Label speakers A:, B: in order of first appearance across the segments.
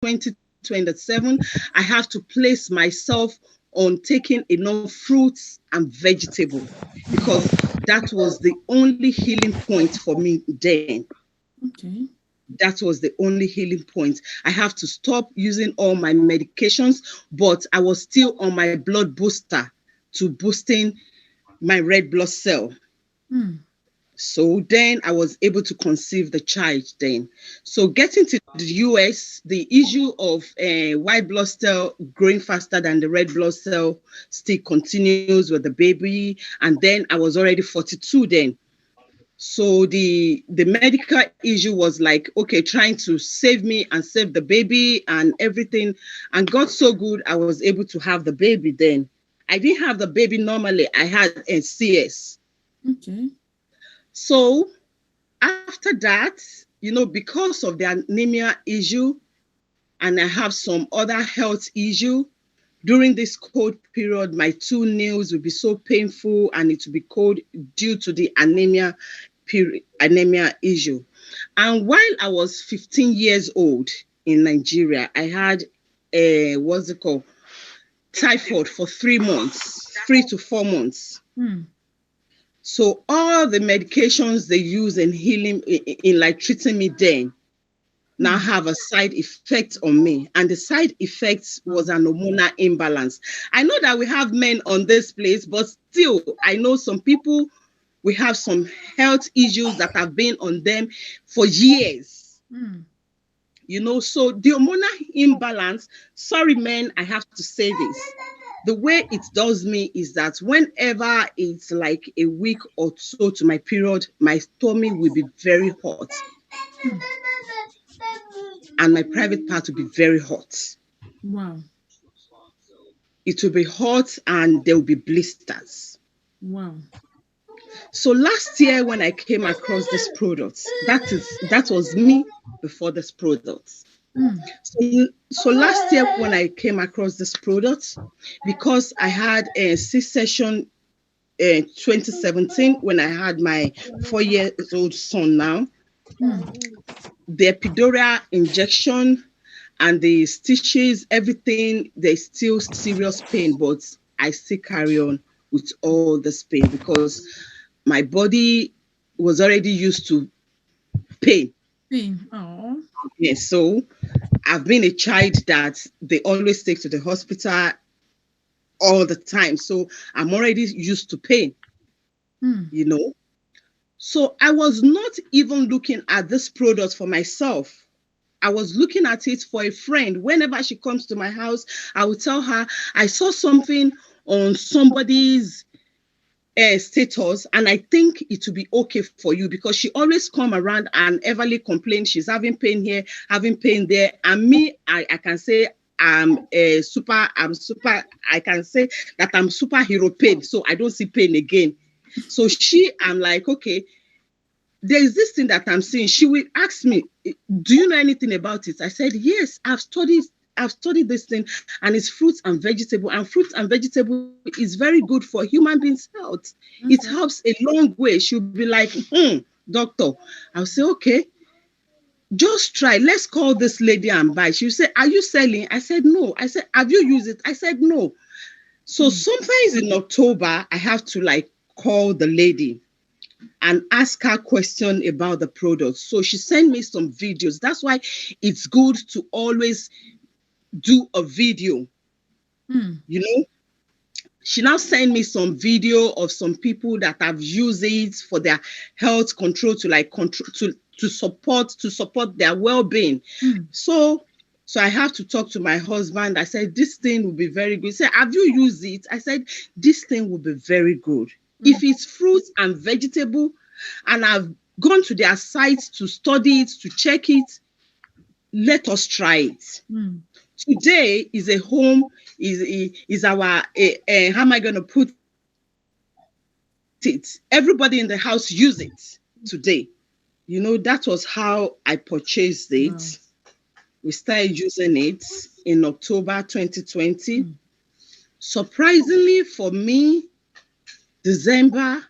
A: 2027, I have to place myself on taking enough fruits and vegetable, because that was the only healing point for me then.
B: Okay.
A: That was the only healing point. I have to stop using all my medications, but I was still on my blood booster to boosting my red blood cell.
B: Mm.
A: So then I was able to conceive the child then. So getting to the US, the issue of white blood cell growing faster than the red blood cell still continues with the baby. And then I was already 42 then. So the medical issue was like, okay, trying to save me and save the baby and everything. And God so good, I was able to have the baby then. I didn't have the baby normally. I had a CS.
B: Okay.
A: So after that, because of the anemia issue, and I have some other health issue, during this cold period, my 2 nails will be so painful and it will be cold due to the anemia issue. And while I was 15 years old in Nigeria, I had what's it called? Typhoid for 3 months, 3 to 4 months.
B: Mm.
A: So all the medications they use in healing, in like treating me then, now have a side effect on me. And the side effects was an hormonal imbalance. I know that we have men on this place, but still, I know some people, we have some health issues that have been on them for years.
B: Mm.
A: So the hormonal imbalance, sorry, men, I have to say this. The way it does me is that whenever it's like a week or so to my period, my tummy will be very hot. And my private part will be very hot.
B: Wow.
A: It will be hot and there will be blisters.
B: Wow.
A: So last year when I came across this product, that was me before this product.
B: Mm.
A: So last year when I came across this product, because I had a C-section 2017 when I had my 4 years old son now, the epidural injection and the stitches, everything, there's still serious pain, but I still carry on with all this pain because my body was already used to pain.
B: Pain. Oh.
A: Yes, so I've been a child that they always take to the hospital all the time. So I'm already used to pain,
B: Mm.
A: you know. So I was not even looking at this product for myself. I was looking at it for a friend. Whenever she comes to my house, I will tell her, I saw something on somebody's status and I think it will be okay for you, because she always come around and everly complain she's having pain here, having pain there. And me, I can say I'm super, I can say that I'm superhero pain. So I don't see pain again. So I'm like, okay, there is this thing that I'm seeing. She will ask me, do you know anything about it? I said, yes, I've studied this thing, and it's fruits and vegetable. And fruits and vegetable is very good for human beings' health. It
B: Okay.
A: helps a long way. She'll be like, doctor. I'll say, okay, just try. Let's call this lady and buy. She'll say, are you selling? I said, no. I said, have you used it? I said, no. So sometimes in October, I have to like call the lady and ask her question about the product. So she sent me some videos. That's why it's good to always do a video,
B: Mm.
A: you know. She now sent me some video of some people that have used it for their health control, to like control, to support their well-being.
B: Mm.
A: So I have to talk to my husband. I said, this thing will be very good. He said, have you used it? I said, this thing will be very good. If it's fruits and vegetable, and I've gone to their sites to study it, to check it, let us try it.
B: Mm.
A: Today is a home, is our, how am I going to put it? Everybody in the house use it today. That was how I purchased it.
B: Wow.
A: We started using it in October 2020. Surprisingly for me, December,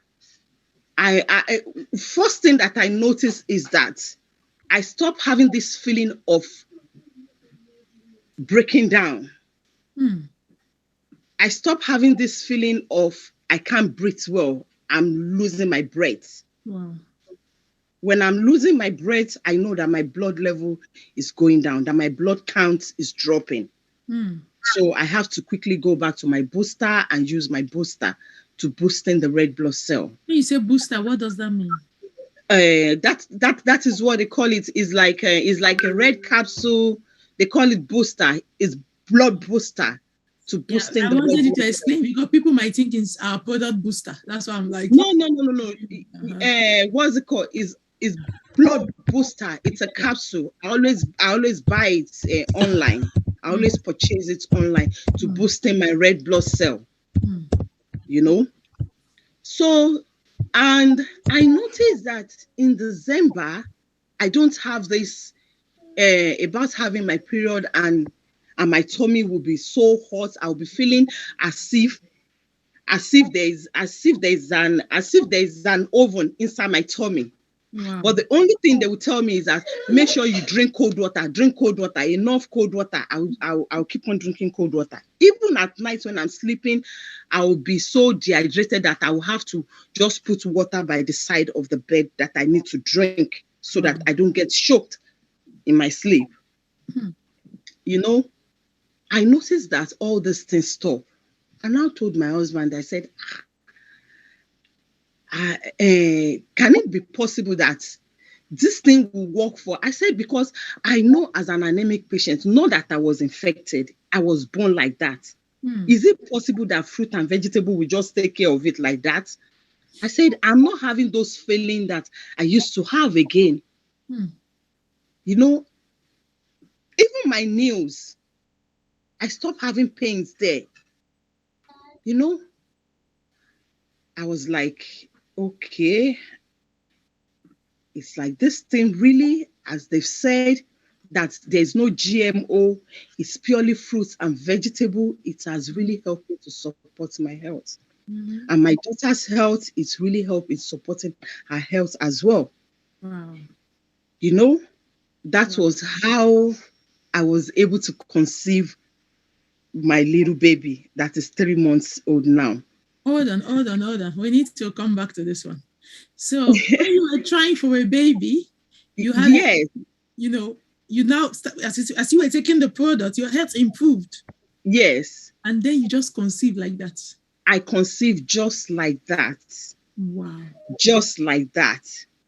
A: I first thing that I noticed is that I stopped having this feeling of breaking down.
B: Mm.
A: I stopped having this feeling of I can't breathe well. I'm losing my breath.
B: Wow.
A: When I'm losing my breath, I know that my blood level is going down, that my blood count is dropping.
B: Mm.
A: So I have to quickly go back to my booster and use my booster to boosting the red blood cell.
B: When you say booster, what does that mean?
A: That is what they call it. Is like a red capsule. They call it booster. Is blood booster to
B: Yeah,
A: boosting
B: I
A: the red
B: wanted you to
A: blood cell.
B: explain because people might think it's our product booster. That's why I'm like,
A: No.
B: uh-huh.
A: What's it called? Is blood booster. It's a capsule. I always buy it online. I
B: Mm.
A: always purchase it online to
B: Mm.
A: boosting my red blood cell.
B: Mm.
A: You know. So, and I noticed that in December I don't have this about having my period, and my tummy will be so hot. I'll be feeling as if as if there's an oven inside my tummy.
B: Wow.
A: But the only thing they will tell me is that make sure you drink cold water, enough cold water. I'll keep on drinking cold water. Even at night when I'm sleeping, I will be so dehydrated that I will have to just put water by the side of the bed that I need to drink so that
B: Wow.
A: I don't get choked in my sleep.
B: Hmm.
A: You know, I noticed that all these things stop. And I told my husband, I said, can it be possible that this thing will work for? I said, because I know as an anemic patient, not that I was infected, I was born like that.
B: Hmm.
A: Is it possible that fruit and vegetable will just take care of it like that? I said, I'm not having those feelings that I used to have again.
B: Hmm.
A: You know, even my nails, I stopped having pains there. You know, I was like, okay, it's like this thing really, as they've said, that there's no GMO, it's purely fruits and vegetable. It has really helped me to support my health.
B: Mhm.
A: And my daughter's health, it's really helped in supporting her health as well.
B: Wow.
A: You know, that
B: Wow.
A: was how I was able to conceive my little baby that is 3 months old now.
B: Hold on. We need to come back to this one. So when you were trying for a baby, you had,
A: Yes,
B: you know, you now, as you were taking the product, your health improved.
A: yes.
B: And then you just conceived like that.
A: I conceived just like that.
B: Wow.
A: Just like that.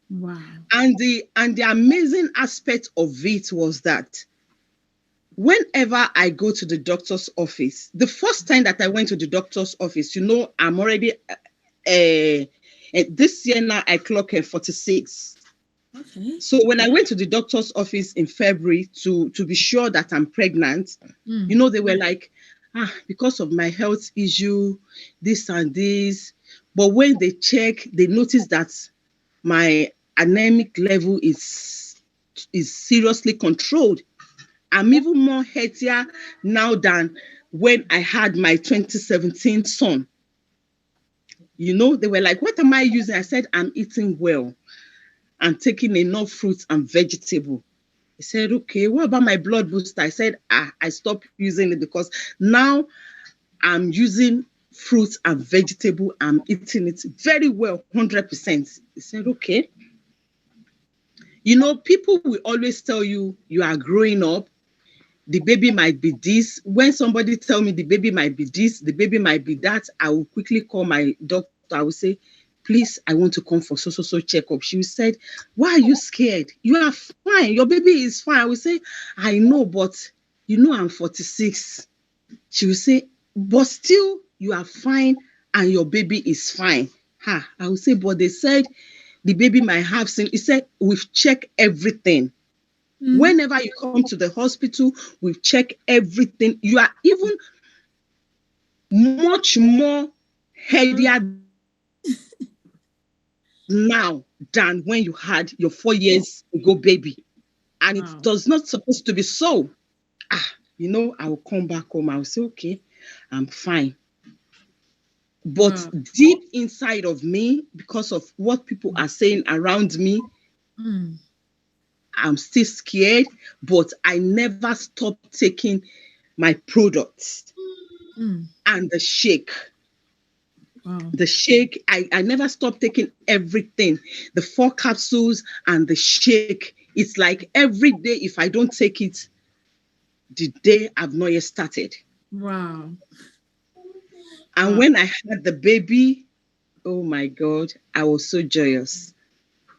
B: Wow.
A: And the amazing aspect of it was that whenever I go to the doctor's office, the first time that I went to the doctor's office, I'm already this year now I clock 46.
B: Okay.
A: So when I went to the doctor's office in February to be sure that I'm pregnant,
B: Mm.
A: they were like, because of my health issue, this and this. But when they check, they notice that my anemic level is seriously controlled. I'm even more healthier now than when I had my 2017 son. They were like, what am I using? I said, I'm eating well and taking enough fruits and vegetable. He said, okay, what about my blood booster? I said, I stopped using it because now I'm using fruits and vegetable. I'm eating it very well, 100%. He said, okay. People will always tell you you are growing up. The baby might be this. When somebody tell me the baby might be this, the baby might be that, I will quickly call my doctor. I will say, please, I want to come for so checkup. She said, why are you scared? You are fine. Your baby is fine. I will say, I know, but I'm 46. She will say, but still, you are fine and your baby is fine. I will say, but they said the baby might have seen. He said, we've checked everything.
B: Mm.
A: Whenever you come to the hospital, we check everything. You are even much more healthier now than when you had your 4 years ago baby. And it
B: Wow.
A: does not supposed to be so. I will come back home. I will say, okay, I'm fine. But
B: Wow.
A: deep inside of me, because of what people are saying around me,
B: Mm.
A: I'm still scared, but I never stopped taking my products
B: Mm.
A: and the shake.
B: Wow.
A: The shake, I never stopped taking everything. The 4 capsules and the shake. It's like every day, if I don't take it, the day I've not yet started.
B: Wow.
A: And
B: Wow.
A: when I had the baby, oh my God, I was so joyous.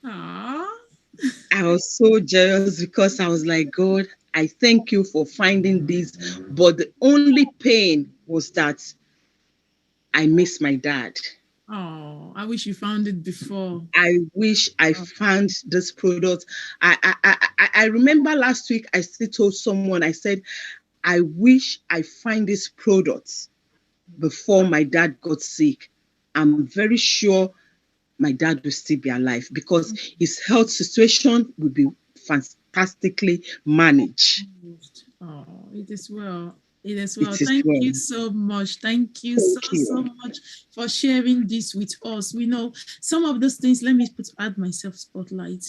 B: Aww.
A: I was so joyous because I was like, God, I thank you for finding this. But the only pain was that I miss my dad.
B: Oh, I wish you found it before.
A: I wish I
B: Oh,
A: found this product. I remember last week I still told someone, I said, I wish I find this product before my dad got sick. I'm very sure my dad will still be alive because his health situation will be fantastically managed.
B: oh, it is well. It is well.
A: It is
B: Thank
A: well.
B: you so much. Thank you so,
A: Thank
B: so
A: you.
B: much for sharing this with us. We know some of those things, let me add myself spotlight.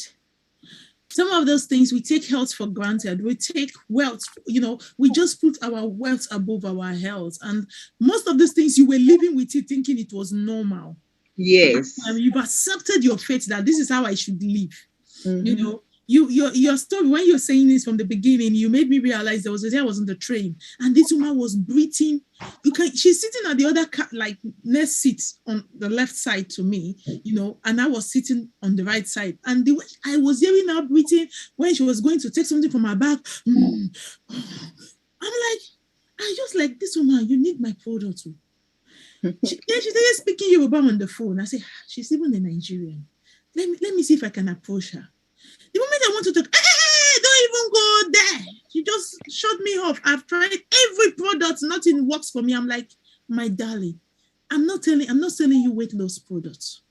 B: Some of those things we take health for granted. We take wealth, we just put our wealth above our health. And most of those things you were living with it thinking it was normal.
A: Yes.
B: You've accepted your fate that this is how I should live. You
A: Mm-hmm.
B: know, your story, when you're saying this from the beginning, you made me realize there was a day I was on the train and this woman was breathing. She's sitting at the other like next seat on the left side to me, and I was sitting on the right side. And the way I was hearing her breathing when she was going to take something from her bag. I'm like, I just like, this woman, you need my product too. She started speaking Yoruba on the phone. I said, she's even a Nigerian. Let me see if I can approach her. The moment I want to talk, hey, don't even go there. She just shut me off. I've tried every product, nothing works for me. I'm like, my darling, I'm not selling you weight loss products.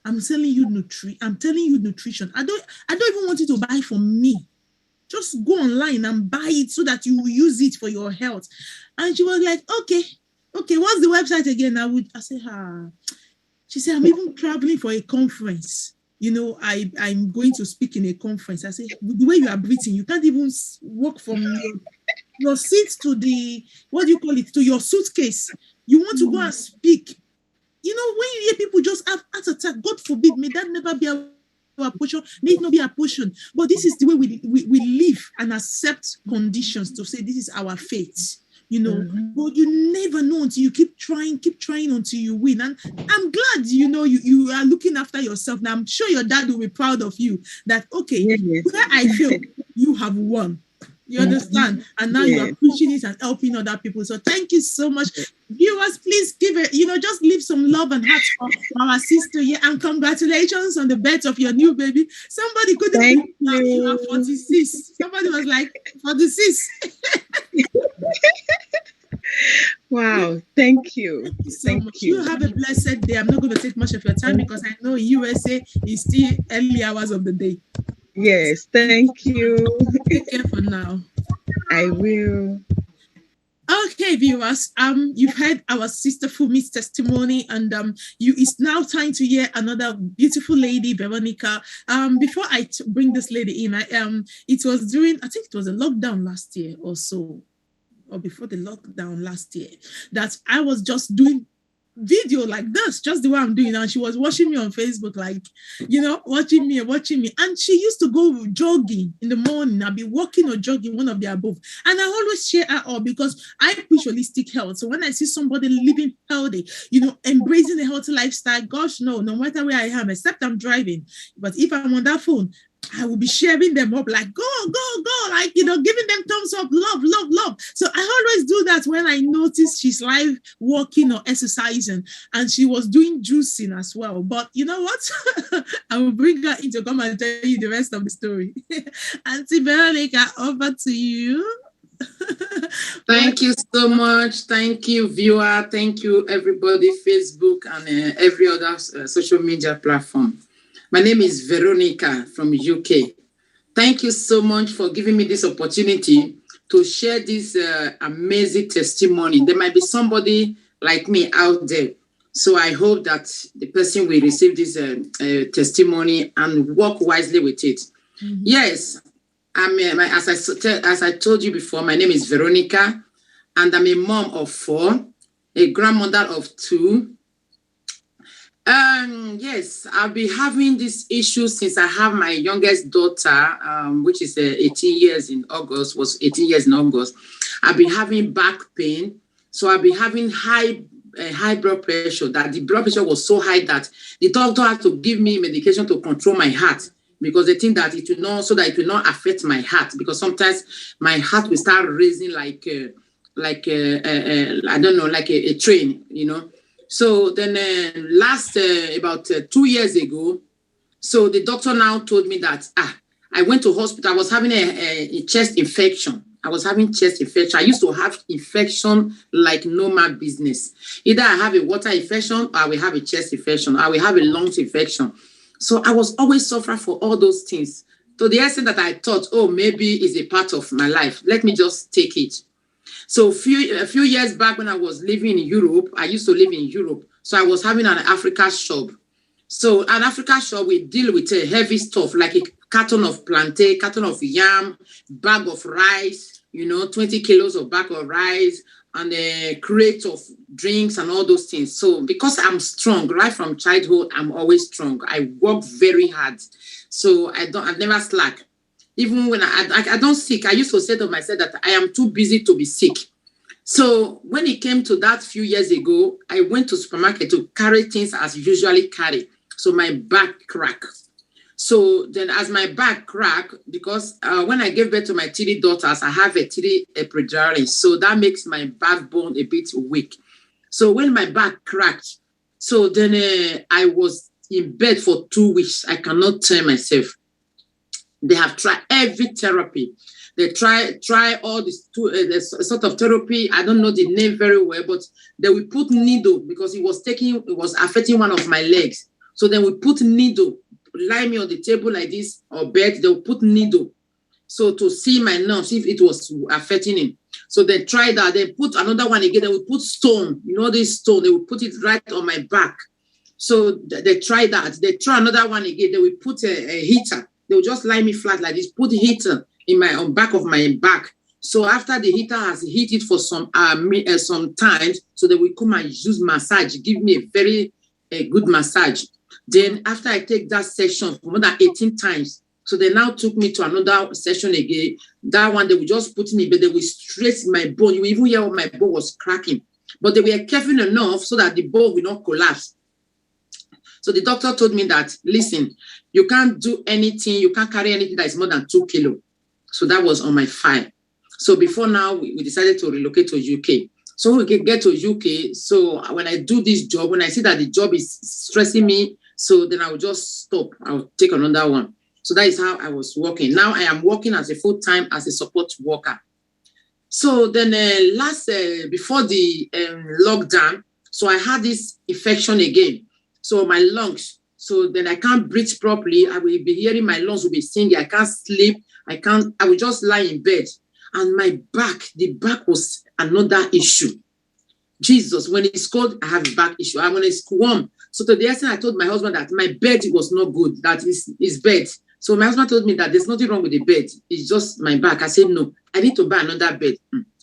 B: I'm telling you nutrition. I don't even want you to buy from me. Just go online and buy it so that you will use it for your health. And she was like, okay, what's the website again? I said, she said, I'm even traveling for a conference. I'm going to speak in a conference. I said, the way you are breathing, you can't even walk from your seat to what do you call it, to your suitcase. You want to go and speak. When you hear people just have heart attack, God forbid, may that never be our portion, may it not be our portion. But this is the way we live and accept conditions to say this is our fate. But you never know until you keep trying until you win. And I'm glad, you are looking after yourself. Now, I'm sure your dad will be proud of you that, okay,
A: Yes.
B: where I feel, you have won. You understand? And now you are pushing it and helping other people. So thank you so much. Viewers, please give it, just leave some love and hearts for our sister here. And congratulations on the birth of your new baby. Somebody couldn't believe that you are 46. Somebody was like, 46.
A: Wow. Thank you.
B: Thank you so much. You have a blessed day. I'm not going to take much of your time because I know USA is still early hours of the day.
A: Yes. Thank you.
B: Take care for now.
A: I will.
B: Okay, viewers. You've heard our sister Fumi's testimony, and it's now time to hear another beautiful lady, Veronica. Before I bring this lady in, it was during, I think it was a lockdown last year or so, or before the lockdown last year, that I was just doing video like this, just the way I'm doing. And she was watching me on Facebook, like, watching me. And she used to go jogging in the morning. I'd be walking or jogging, one of the above. And I always share her up because I preach holistic health. So when I see somebody living healthy, embracing a healthy lifestyle, gosh, no matter where I am, except I'm driving. But if I'm on that phone, I will be sharing them up like, go, like, giving them thumbs up, love. So I always do that when I notice she's live walking or exercising, and she was doing juicing as well. But you know what? I will bring her in to come and tell you the rest of the story. Auntie Veronica, over to you.
C: Thank you so much. Thank you, viewer. Thank you, everybody, Facebook and every other social media platform. My name is Veronica from UK. Thank you so much for giving me this opportunity to share this amazing testimony. There might be somebody like me out there. So I hope that the person will receive this testimony and work wisely with it. Mm-hmm. Yes, as I told you before, my name is Veronica, and I'm a mom of 4, a grandmother of 2. Yes, I've been having this issue since I have my youngest daughter, which is 18 years in August, was 18 years in August. I've been having back pain. So I've been having high blood pressure, that the blood pressure was so high that the doctor had to give me medication to control my heart, because they think that it will not, so that it will not affect my heart, because sometimes my heart will start racing like I don't know, like a train, you know. So then about 2 years ago, so the doctor now told me that I went to hospital. I was having a chest infection. I used to have infection like normal business. Either I have a water infection, or I will have a chest infection, or I will have a lungs infection. So I was always suffering for all those things. To the extent that I thought, oh, maybe it's a part of my life. Let me just take it. So a few years back, when I was living in Europe, I used to live in Europe. So I was having an Africa shop. So an Africa shop, we deal with heavy stuff, like a carton of plantain, carton of yam, bag of rice, 20 kilos of bag of rice, and a crate of drinks and all those things. So because I'm strong, right from childhood, I'm always strong. I work very hard. So I've never slack. Even when I don't sick, I used to say to myself that I am too busy to be sick. So when it came to that few years ago, I went to supermarket to carry things as I usually carry. So my back cracked. So then as my back cracked, because when I gave birth to my 3 daughters, I have a 3 epidurals. So that makes my backbone a bit weak. So when my back cracked, so then I was in bed for 2 weeks. I cannot turn myself. They have tried every therapy. They try all this sort of therapy. I don't know the name very well, but they will put needle, because it was affecting one of my legs. So then we put needle, lie me on the table like this or bed. They will put needle, so to see my nerves if it was affecting him. So they tried that. They put another one again. They will put stone. This stone. They will put it right on my back. So they tried that. They try another one again. They will put a heater. They will just lie me flat like this, put heater on back of my back. So after the heater has heated for some time, so they will come and use massage, give me a very good massage. Then after I take that session for more than 18 times, so they now took me to another session again. That one, they will just put me, but they will stretch my bone. You will even hear my bone was cracking. But they were careful enough so that the bone will not collapse. So the doctor told me that, listen, you can't do anything, you can't carry anything that is more than 2 kilos. So that was on my file. So before now, we decided to relocate to UK. So we can get to UK. So when I do this job, when I see that the job is stressing me, so then I will just stop. I'll take another one. So that is how I was working. Now I am working as a full-time as a support worker. So then before the lockdown, so I had this infection again. So my lungs, so then I can't breathe properly. I will be hearing my lungs will be singing. I can't sleep. I will just lie in bed. And my back, the back was another issue. Jesus, when it's cold, I have a back issue. When it's warm. So to the extent I told my husband that my bed was not good, that is his bed. So my husband told me that there's nothing wrong with the bed. It's just my back. I said, no, I need to buy another bed.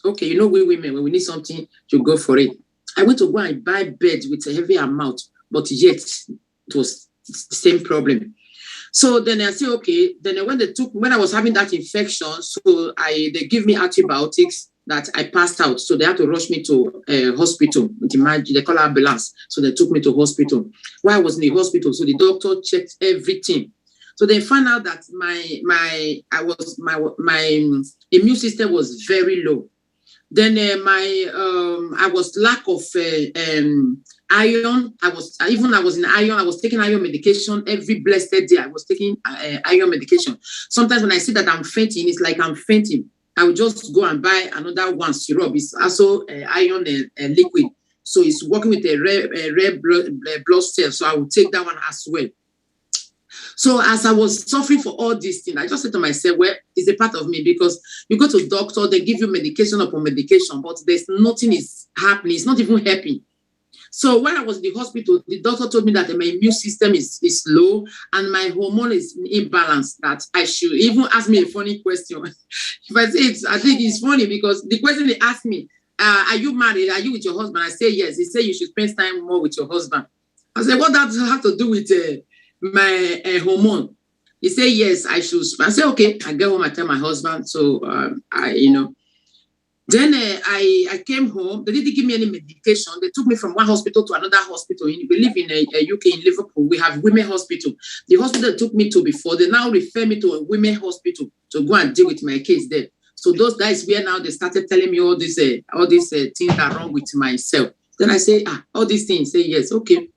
C: Okay, we women, when we need something, you go for it. I went to go and buy bed with a heavy amount, but yet it was the same problem. So then I said, okay. Then when I was having that infection, so they give me antibiotics that I passed out. So they had to rush me to a hospital. They call ambulance. So they took me to hospital. While I was in the hospital, so the doctor checked everything. So they found out that my immune system was very low. Then I was lack of iron. I was in iron. I was taking iron medication every blessed day. I was taking iron medication. Sometimes when I see that I'm fainting, it's like I'm fainting. I will just go and buy another one syrup. It's also iron liquid. So it's working with a red blood cell. So I will take that one as well. So as I was suffering for all these things, I just said to myself, well, it's a part of me, because you go to doctor, they give you medication upon medication, but there's nothing is happening. It's not even helping. So when I was in the hospital, the doctor told me that my immune system is low and my hormone is imbalanced, that I should even ask me a funny question. If I say it, I think it's funny because the question they asked me, are you married? Are you with your husband? I say yes. He said you should spend time more with your husband. I said, what does that have to do with my hormone? He said, yes, I should. I said, okay. I get home, I tell my husband. So, Then I came home. They didn't give me any medication. They took me from one hospital to another hospital. We live in UK, in Liverpool. We have women hospital. The hospital they took me to before, they now refer me to a women hospital to go and deal with my case there. So those guys where now they started telling me all these things are wrong with myself. Then I say, all these things. Say yes, okay.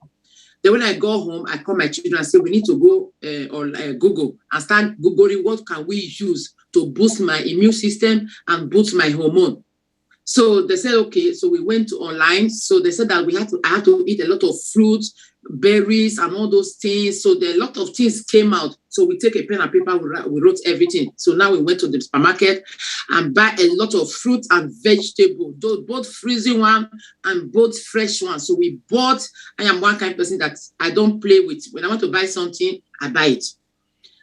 C: Then when I go home, I call my children and say, we need to go on Google and start Googling what can we use to boost my immune system and boost my hormone. So they said, okay. So we went online. So they said that I had to eat a lot of fruits, berries, and all those things. So a lot of things came out. So we take a pen and paper, we wrote everything. So now we went to the supermarket and buy a lot of fruit and vegetables, both freezing one and both fresh one. So we bought. I am one kind of person that I don't play with. When I want to buy something, I buy it.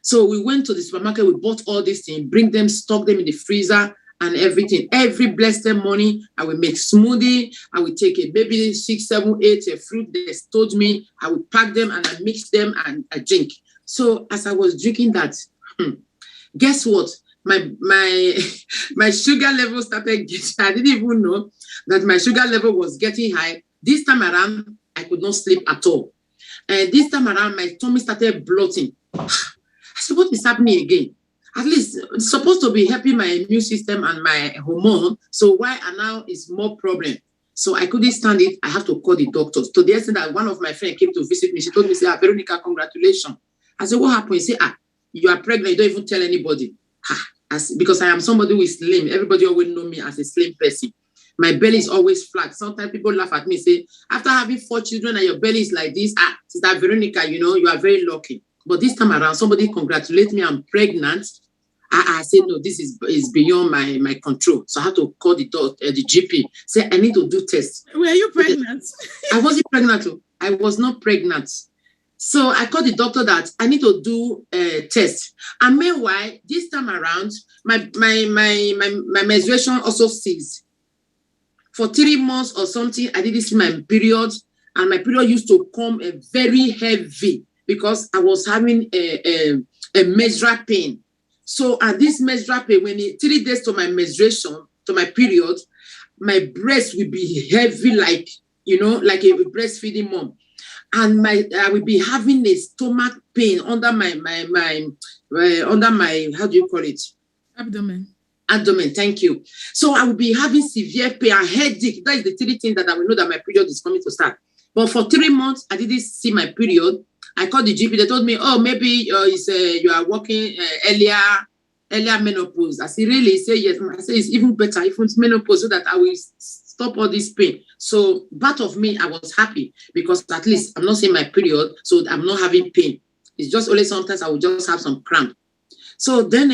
C: So we went to the supermarket, we bought all these things, bring them, stock them in the freezer and everything. Every blessed morning, I will make smoothie. I will take a maybe 6, 7, 8 a fruit they told me. I will pack them and I mix them and I drink. So as I was drinking that, guess what? My sugar level started getting. I didn't even know that my sugar level was getting high. This time around, I could not sleep at all. This time around, my tummy started bloating. I said, what is happening again? At least it's supposed to be helping my immune system and my hormone. So why now is more problem? So I couldn't stand it. I have to call the doctors. To the extent that one of my friends came to visit me. She told me, say, Veronica, congratulations. I said, what happened? He said, you are pregnant. You don't even tell anybody. Because I am somebody who is slim. Everybody always know me as a slim person. My belly is always flat. Sometimes people laugh at me, say, after having 4 children and your belly is like this, Sister Veronica, you are very lucky. But this time around, somebody congratulate me, I'm pregnant. I said, no, this is beyond my control. So I had to call the GP, say, I need to do tests.
B: Were you pregnant?
C: I wasn't pregnant. I was not pregnant. So I called the doctor that I need to do a test. And meanwhile, this time around, my menstruation also ceased. For 3 months or something, I didn't see my period. And my period used to come very heavy because I was having a menstrual pain. So at this menstrual pain, when 3 days to my menstruation, to my period, my breast will be heavy, like a breastfeeding mom, and I will be having a stomach pain under my how do you call it?
B: Abdomen.
C: Thank you. So I will be having severe pain and headache. That is the 3 things that I will know that my period is coming to start. But for 3 months, I didn't see my period. I called the GP. They told me, oh, maybe you are working earlier menopause. I said, really? He said, yes. I said, it's even better if it's menopause so that I will stop all this pain. So part of me, I was happy because at least I'm not seeing my period, so I'm not having pain. It's just only sometimes I will just have some cramp. So then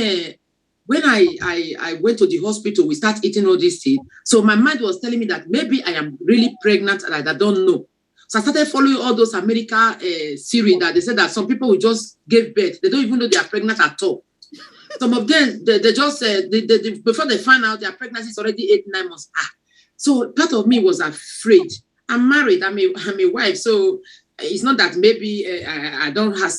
C: when I went to the hospital, we start eating all these things. So my mind was telling me that maybe I am really pregnant and I don't know. So I started following all those America series that they said that some people will just give birth. They don't even know they are pregnant at all. Some of them, they just, before they find out their pregnancy is already 8, 9 months. So part of me was afraid. I'm married. I'm a wife. So it's not that maybe I don't have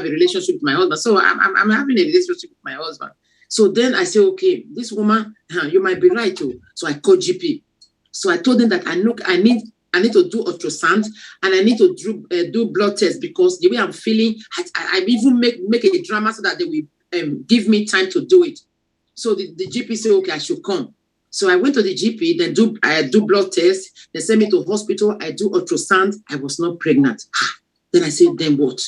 C: a relationship with my husband. So I'm having a relationship with my husband. So then I say, okay, this woman, you might be right too. So I called GP. So I told them that I need to do ultrasound and I need to do blood tests because the way I'm feeling, I even make a drama so that they will give me time to do it. So the GP said, okay, I should come. So I went to the GP, then I do blood tests. They sent me to hospital. I do ultrasound. I was not pregnant. Then I said, then what?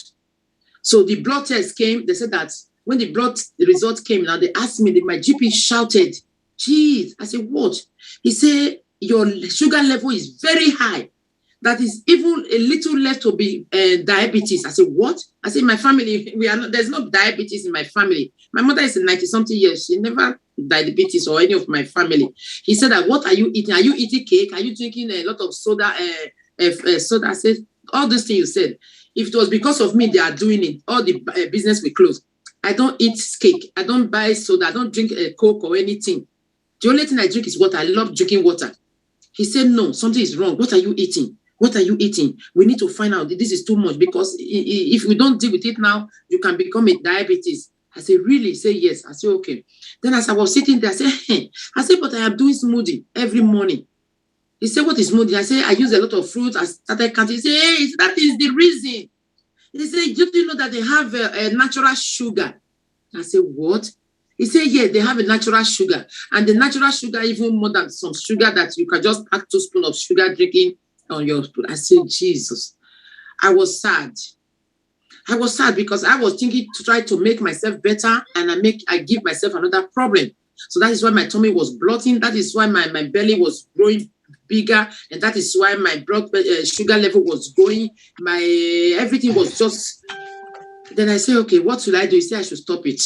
C: So the blood test came. They said that when the results came, now they asked me, my GP shouted, geez. I said, what? He said, your sugar level is very high. that is even a little left to be diabetes. I said, what? I said, my family, there's no diabetes in my family. My mother is 90-something years. She never diabetes or any of my family. He said that, what are you eating? Are you eating cake? Are you drinking a lot of soda? Soda? I said, all those things you said. If it was because of me, they are doing it. All the business will close. I don't eat cake. I don't buy soda. I don't drink Coke or anything. The only thing I drink is water. I love drinking water. He said, no, something is wrong. What are you eating? What are you eating? We need to find out. This is too much, because if we don't deal with it now, you can become a diabetes. I said, really? He said, yes. I said, okay. Then as I was sitting there, I said, hey. I said, but I am doing smoothie every morning. He said, what is smoothie? I said, I use a lot of fruit. I started counting. He said, hey, that is the reason. He said, do you know that they have a natural sugar? I said, what? He said, yeah, they have a natural sugar. And the natural sugar, even more than some sugar that you can just pack 2 spoons of sugar drinking on your spoon. I said, Jesus. I was sad. I was sad because I was thinking to try to make myself better, and I give myself another problem. So that is why my tummy was bloating. That is why my belly was growing bigger. And that is why my blood sugar level was going. Everything was just... Then I say, okay, what should I do? He said I should stop it.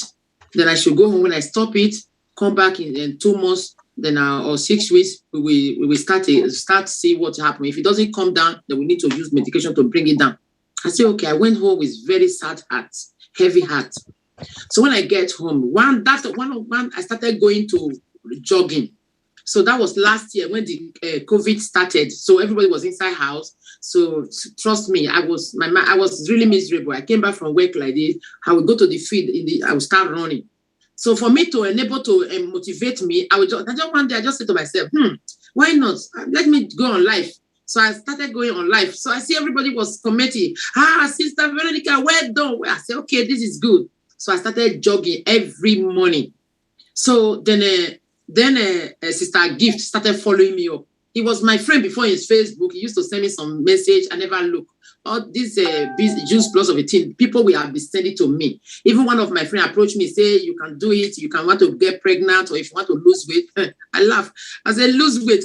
C: Then I should go home. When I stop it, come back in 2 months, then or 6 weeks, we will start see what happens. If it doesn't come down, then we need to use medication to bring it down. I say, okay. I went home with very sad heart, heavy heart. So when I get home, I started going to jogging. So that was last year when the COVID started. So everybody was inside house. So trust me, I was really miserable. I came back from work like this. I would go to the field. I would start running. So for me to enable to motivate me, one day I just said to myself, why not? Let me go on live. So I started going on live. So I see everybody was commenting, Sister Veronica, well done. I said, okay, this is good. So I started jogging every morning. So then Sister Gift started following me up. He was my friend before in his Facebook. He used to send me some message. I never look. All this juice plus of a thing, people will have been sending to me. Even one of my friends approached me, say, you can do it. You can want to get pregnant, or if you want to lose weight. I laugh. I said, lose weight.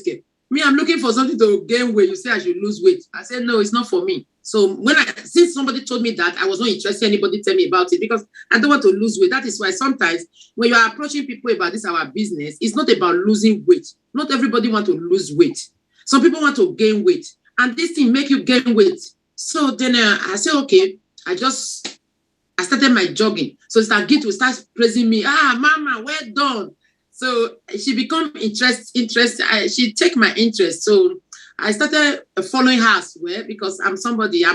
C: Me, I'm looking for something to gain weight. You say I should lose weight. I said, no, it's not for me. So since somebody told me that, I was not interested in anybody tell me about it, because I don't want to lose weight. That is why sometimes when you are approaching people about this, our business, it's not about losing weight. Not everybody want to lose weight. Some people want to gain weight, and this thing make you gain weight. So then I said, okay, I started my jogging. So Sister Git will start praising me. Mama, well done. So she become interested. She take my interest. So I started following her as well, because I'm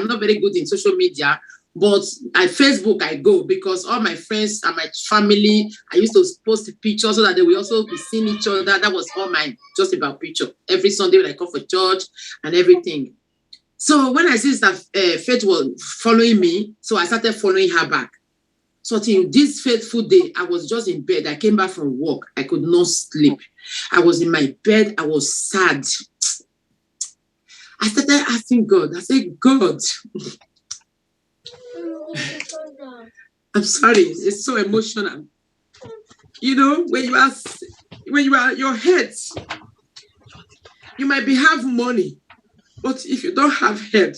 C: not very good in social media, but at Facebook I go, because all my friends and my family, I used to post pictures so that they will also be seeing each other. That was all just about picture. Every Sunday when I come for church and everything. So when I see that Faith was following me, so I started following her back. So till this fateful day, I was just in bed. I came back from work. I could not sleep. I was in my bed. I was sad. I started asking God. I said, God, I'm sorry. It's so emotional. You know, when you are your head, you might have money, but if you don't have head,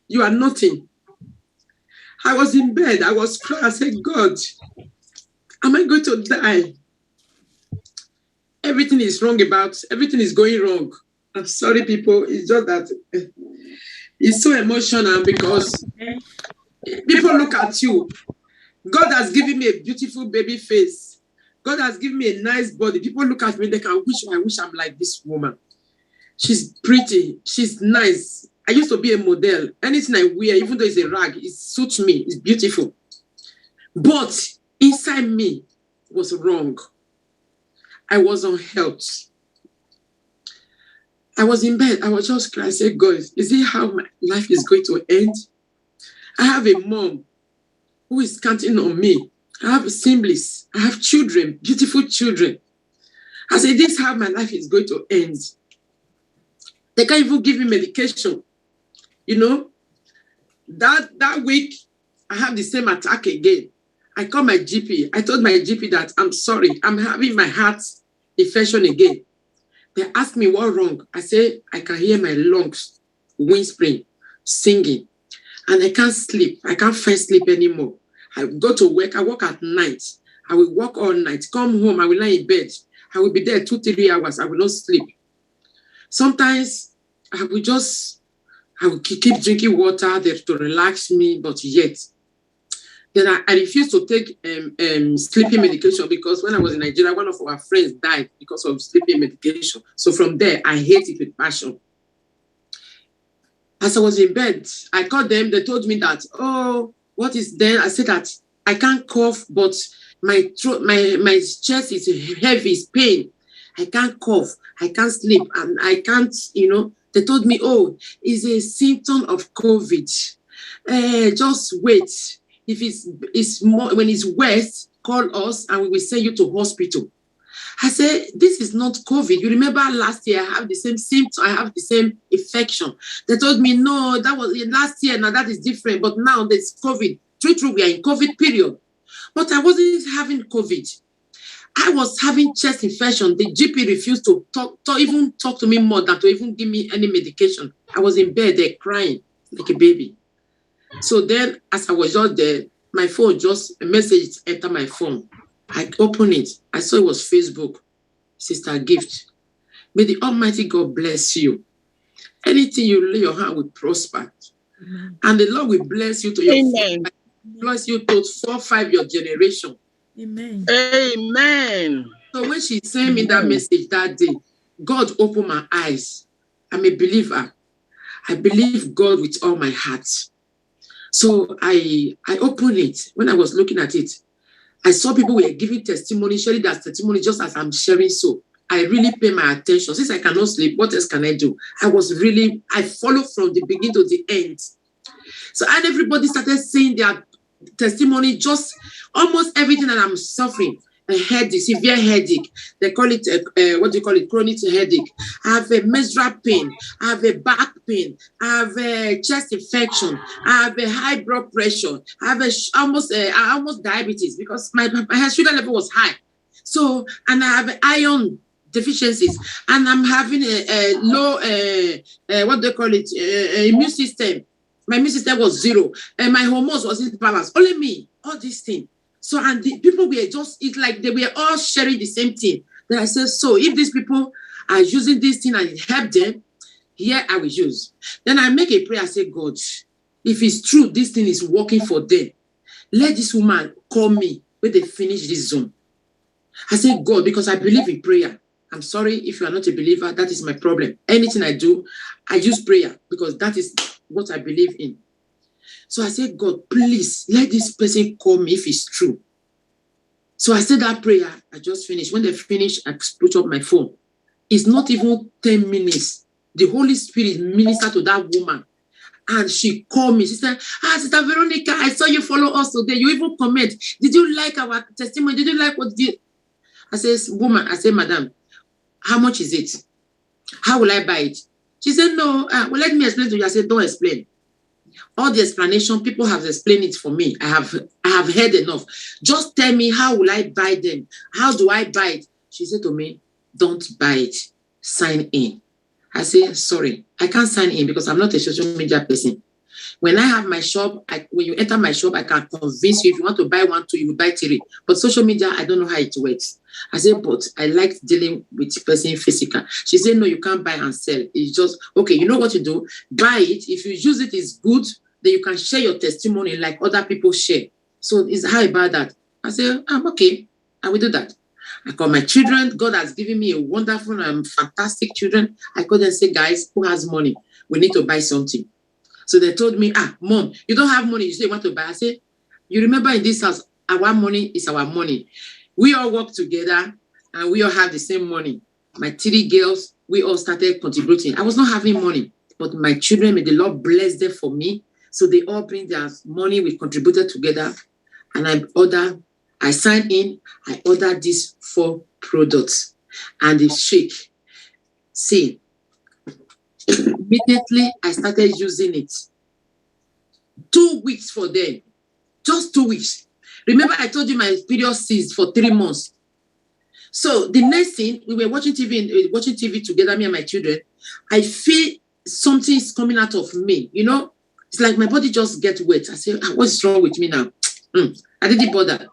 C: you are nothing. I was in bed. I was crying. I said, God, am I going to die? Everything is going wrong. I'm sorry, people. It's just that it's so emotional, because people look at you. God has given me a beautiful baby face. God has given me a nice body. People look at me, I wish I'm like this woman. She's pretty. She's nice. I used to be a model. Anything I wear, even though it's a rag, it suits me. It's beautiful. But inside me was wrong. I was unhealthy. I was in bed. I was just crying. I said, God, is it how my life is going to end? I have a mom who is counting on me. I have siblings. I have children, beautiful children. I said, this is how my life is going to end. They can't even give me medication. You know, that week, I have the same attack again. I called my GP. I told my GP that I'm sorry. I'm having my heart infection again. They asked me what wrong. I said, I can hear my lungs. windscreen, singing. And I can't sleep. I can't find sleep anymore. I go to work. I work at night. I will work all night. Come home. I will lie in bed. I will be there 2-3 hours. I will not sleep. Sometimes I will keep drinking water there to relax me, but yet. Then I refused to take sleeping medication because when I was in Nigeria, one of our friends died because of sleeping medication. So from there, I hate it with passion. As I was in bed, I called them. They told me that, oh, what is there? I said that I can't cough, but my throat, my chest is heavy, it's pain. I can't cough. I can't sleep, and I can't, They told me, oh, it's a symptom of COVID. Just wait. If it's more, when it's worse, call us and we will send you to hospital. I said, this is not COVID. You remember last year, I have the same symptom, I have the same infection. They told me, no, that was last year, now that is different. But now there's COVID. True, we are in COVID period. But I wasn't having COVID. I was having chest infection. The GP refused to even talk to me more than to even give me any medication. I was in bed there crying like a baby. So then, as I was just there, my phone a message entered my phone. I opened it. I saw it was Facebook. Sister Gift. May the Almighty God bless you. Anything you lay your hand will prosper. Amen. And the Lord will bless you to your bless you to 4-5 your generation.
B: Amen.
A: Amen.
C: So when she sent me that message that day, God opened my eyes. I'm a believer. I believe God with all my heart. So I opened it. When I was looking at it, I saw people were giving testimony, sharing that testimony just as I'm sharing. So I really pay my attention. Since I cannot sleep, what else can I do? I followed from the beginning to the end. So and everybody started saying their testimony, just almost everything that I'm suffering. A headache, severe headache. They call it, chronic headache. I have a menstrual pain. I have a back pain. I have a chest infection. I have a high blood pressure. I have almost diabetes because my sugar level was high. So, and I have iron deficiencies. And I'm having a low, immune system. My immune system was 0. And my hormones was imbalanced. Only me, all these things. So, and the people were it's like they were all sharing the same thing. Then I said, so if these people are using this thing and it helped them, here I will use. Then I make a prayer. I say, God, if it's true, this thing is working for them, let this woman call me when they finish this Zoom. I say, God, because I believe in prayer. I'm sorry if you are not a believer, that is my problem. Anything I do, I use prayer because that is what I believe in. So I said, God, please let this person call me if it's true. So I said that prayer. I just finished. When they finished, I put up my phone. It's not even 10 minutes. The Holy Spirit ministered to that woman. And she called me. She said, Sister Veronica, I saw you follow us today. You even comment. Did you like our testimony? Did you like what did? I said, Madam, how much is it? How will I buy it? She said, no. Well, let me explain to you. I said, don't explain. All the explanation, people have explained it for me. I have heard enough. Just tell me, how will I buy them? How do I buy it? She said to me, don't buy it. Sign in. I say, sorry, I can't sign in because I'm not a social media person. When I have my shop, when you enter my shop, I can convince you. If you want to buy 1, 2, you will buy 3. But social media, I don't know how it works. I said, but I like dealing with person physical. She said, no, you can't buy and sell. It's just, okay, you know what you do? Buy it. If you use it, it's good. Then you can share your testimony like other people share. So how about that? I said, I'm okay. I will do that. I call my children. God has given me a wonderful and fantastic children. I call them and say, guys, who has money? We need to buy something. So they told me, Mom, you don't have money. You say you want to buy. I say, you remember in this house, our money is our money. We all work together and we all have the same money. My 3 girls, we all started contributing. I was not having money, but my children, may the Lord bless them for me. So they all bring their money. We contributed together. And I signed in. I ordered these 4 products. And the shake. See, immediately I started using it. 2 weeks for them. Just 2 weeks. Remember, I told you my period ceased for 3 months. So the next thing, we were watching TV together, me and my children. I feel something's coming out of me, you know. It's like my body just get wet. I say, what's wrong with me now? I didn't bother.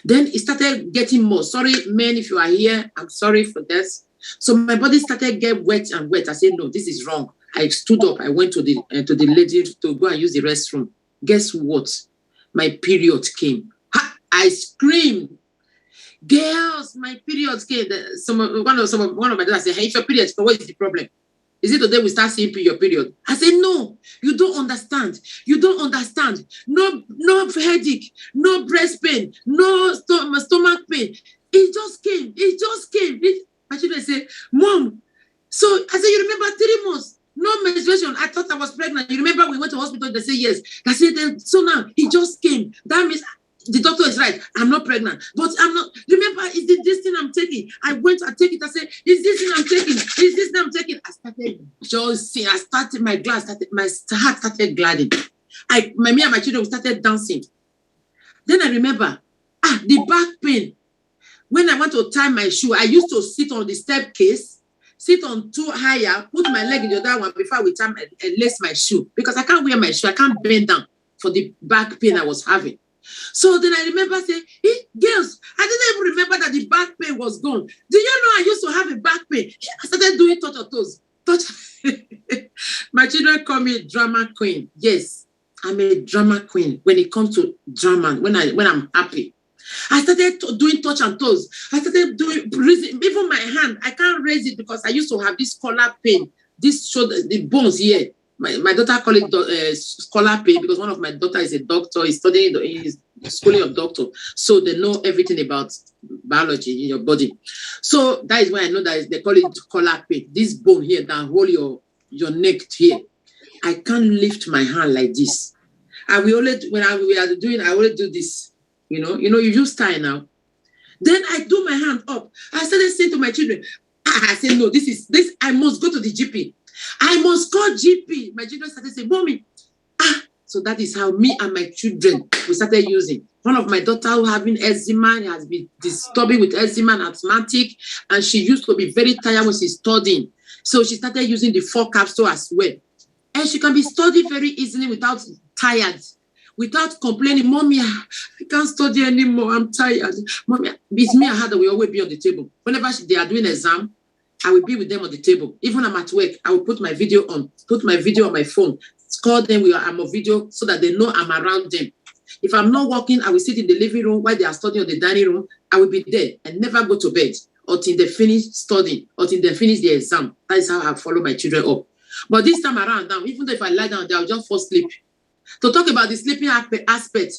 C: Then it started getting more. Sorry, men, if you are here, I'm sorry for this. So my body started get wet and wet. I said, no, this is wrong. I stood up. I went to the lady to go and use the restroom. Guess what? My period came. I screamed. Girls, my period came. One of my daughters said, hey, if your period, what is the problem? Is it today we start seeing your period? I said, no, you don't understand. You don't understand. No headache, no breast pain, no stomach pain. It just came. It just came. My children say, Mom. So I said, you remember 3 months? No menstruation. I thought I was pregnant. You remember we went to hospital? They say yes. I said, so now it just came. That means the doctor is right. I'm not pregnant. But I'm not. Remember, is this thing I'm taking? I went to take it. I said, is this thing I'm taking? Is this thing I'm taking? I started joying. I started my glass. My heart started gliding. Me and my children started dancing. Then I remember, the back pain. When I want to tie my shoe, I used to sit on the staircase, sit on 2 higher, put my leg in the other one before we tie and lace my shoe. Because I can't wear my shoe. I can't bend down for the back pain I was having. So then I remember saying, hey, girls, I didn't even remember that the back pain was gone. Do you know I used to have a back pain? I started doing touch of toes. My children call me drama queen. Yes, I'm a drama queen when it comes to drama, when I'm happy. I started doing touch and toes. I started doing, even my hand, I can't raise it because I used to have this collar pain, this shoulder, the bones here. My daughter call it collar pain because one of my daughter is a doctor. He's studying in schooling of doctor. So they know everything about biology in your body. So that is why I know that they call it collar pain. This bone here that hold your neck here. I can't lift my hand like this. I will always, when we are doing, I always do this. You know, you use tie now. Then I do my hand up. I started saying to my children, I said, no, this, I must go to the GP. I must call GP. My children started saying, Mommy. So that is how me and my children, we started using. One of my daughter who having eczema, has been disturbing with eczema and asthmatic, and she used to be very tired when she's studying. So she started using the 4 capsule as well. And she can be studying very easily without tired, without complaining, Mommy, I can't study anymore. I'm tired. Mommy, it's me and her that will always be on the table. Whenever they are doing exam, I will be with them on the table. Even I'm at work, I will put my video on my phone, call them, I'm on video so that they know I'm around them. If I'm not working, I will sit in the living room while they are studying on the dining room. I will be there and never go to bed until they finish studying, until they finish the exam. That is how I follow my children up. But this time around now, even though if I lie down, they'll just fall asleep. To talk about the sleeping aspect,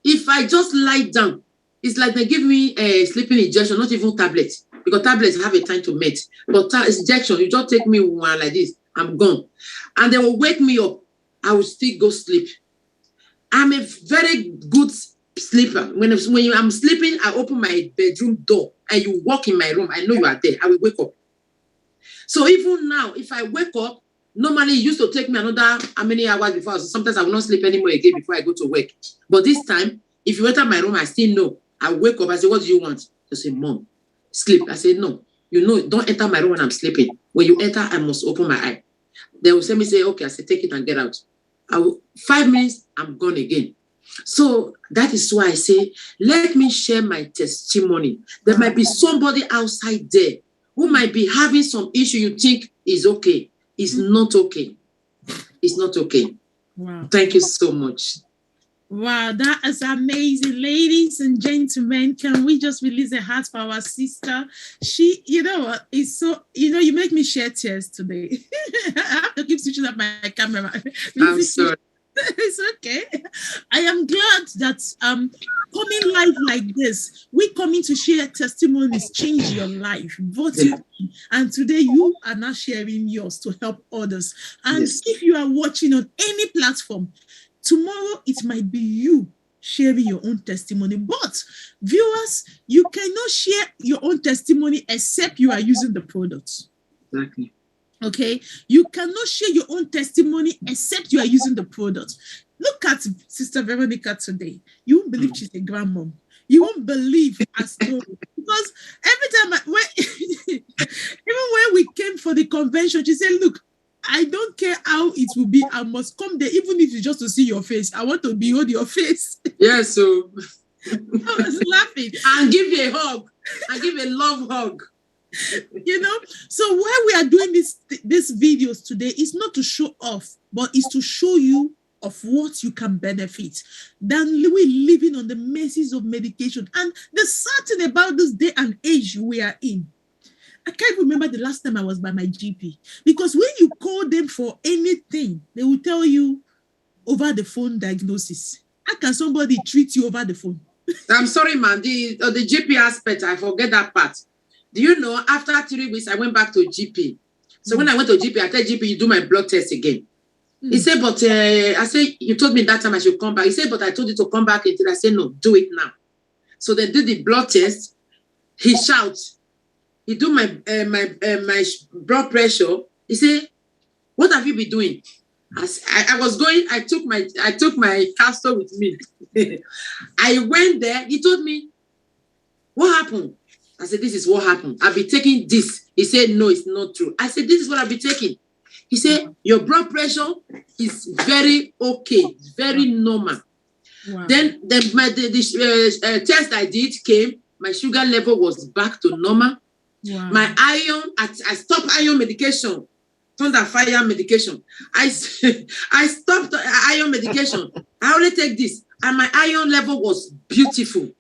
C: if I just lie down, it's like they give me a sleeping injection, not even tablets, because tablets have a time to mate. But injection, you just take me one like this, I'm gone. And they will wake me up. I will still go sleep. I'm a very good sleeper. When I'm sleeping, I open my bedroom door and you walk in my room. I know you are there. I will wake up. So even now, if I wake up, normally it used to take me another how many hours before. So sometimes I will not sleep anymore again before I go to work. But this time, if you enter my room, I still know. I wake up, I say, what do you want? They say, Mom, sleep. I say, no, don't enter my room when I'm sleeping. When you enter, I must open my eye. They will say, okay, I say, take it and get out. 5 minutes, I'm gone again. So that is why I say, let me share my testimony. There might be somebody outside there who might be having some issue you think is okay. It's not okay. It's not okay.
B: Wow.
C: Thank you so much.
B: Wow, that is amazing. Ladies and gentlemen, can we just release a heart for our sister? She, you know what, is so, you make me shed tears today. I have to keep switching up my camera.
C: I'm sorry.
B: It's okay. I am glad that coming live like this, we coming to share testimonies, change your life. And today you are now sharing yours to help others. And if you are watching on any platform, tomorrow it might be you sharing your own testimony. But viewers, you cannot share your own testimony except you are using the product.
C: Exactly.
B: Okay, you cannot share your own testimony except you are using the product. Look at Sister Veronica today. You won't believe she's a grandmom. You won't believe her story. Because every time, even when we came for the convention, she said, look, I don't care how it will be. I must come there, even if it's just to see your face. I want to behold your face.
C: Yes, so
B: I was laughing.
C: And give you a hug. And give a love hug.
B: You know, so why we are doing these videos today is not to show off, but is to show you of what you can benefit than we living on the messes of medication. And the sad thing about this day and age we are in, I can't remember the last time I was by my GP, because when you call them for anything, they will tell you over the phone diagnosis. How can somebody treat you over the phone?
C: I'm sorry, man. The GP aspect, I forget that part. Do you know, after 3 weeks, I went back to GP. So when I went to GP, I tell GP, you do my blood test again. He said, but I said, you told me that time I should come back. He said, but I told you to come back until I said, no, do it now. So they did the blood test. He shouts. He do my blood pressure. He said, what have you been doing? I was going, I took my castor with me. I went there. He told me, what happened? I said, this is what happened. I'll be taking this. He said, no, it's not true. I said, this is what I'll be taking. He said, your blood pressure is very okay, very normal. Wow. Then the test I did came, my sugar level was back to normal. Wow. My iron, I stopped iron medication, thunder fire medication. I stopped iron medication. I only take this, and my iron level was beautiful.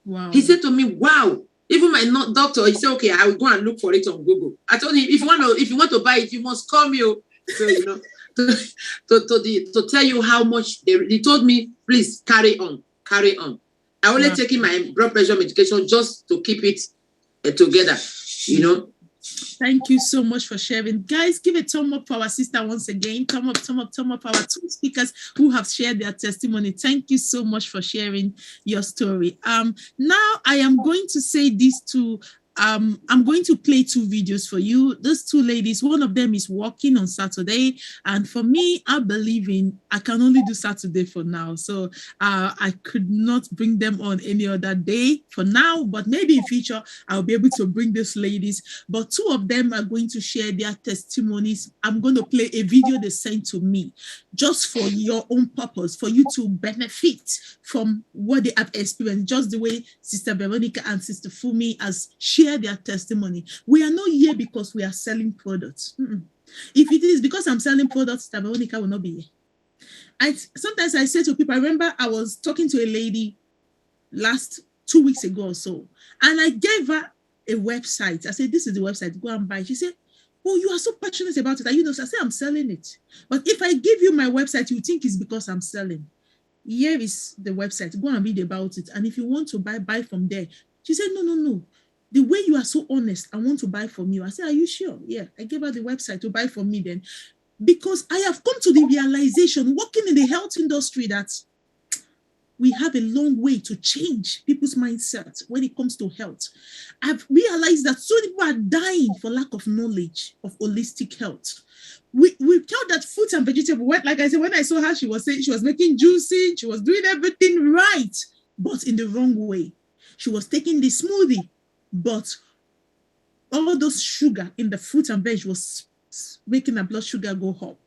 C: Wow. He said to me, wow. Even my doctor, he said, okay, I will go and look for it on Google. I told him, if you want to buy it, you must call me. So, you know, to tell you how much he told me, please carry on. I only taking my blood pressure medication just to keep it together, you know.
B: Thank you so much for sharing. Guys, give a thumb up for our sister once again. Thumb up for our two speakers who have shared their testimony. Thank you so much for sharing your story. Now I am going to say this to I'm going to play two videos for you. Those two ladies, one of them is working on Saturday. And for me, I believe I can only do Saturday for now. So I could not bring them on any other day for now, but maybe in future, I'll be able to bring these ladies. But two of them are going to share their testimonies. I'm going to play a video they sent to me just for your own purpose, for you to benefit from what they have experienced, just the way Sister Veronica and Sister Fumi has shared their testimony. We are not here because we are selling products. If it is because I'm selling products, Sister Veronica will not be here. Sometimes I say to people, I remember I was talking to a lady 2 weeks ago or so, and I gave her a website. I said, this is the website, go and buy. She said, oh, you are so passionate about it. And you know, so I said, I'm selling it. But if I give you my website, you think it's because I'm selling. Here is the website. Go and read about it. And if you want to buy from there. She said, no. The way you are so honest, I want to buy from you. I said, are you sure? Yeah, I gave her the website to buy from me then. Because I have come to the realization, working in the health industry, that we have a long way to change people's mindset when it comes to health. I've realized that so many people are dying for lack of knowledge of holistic health. We tell that fruits and vegetables, like I said, when I saw her, she was saying she was making juicing, she was doing everything right, but in the wrong way. She was taking the smoothie, but all those sugar in the fruit and veg was making her blood sugar go up.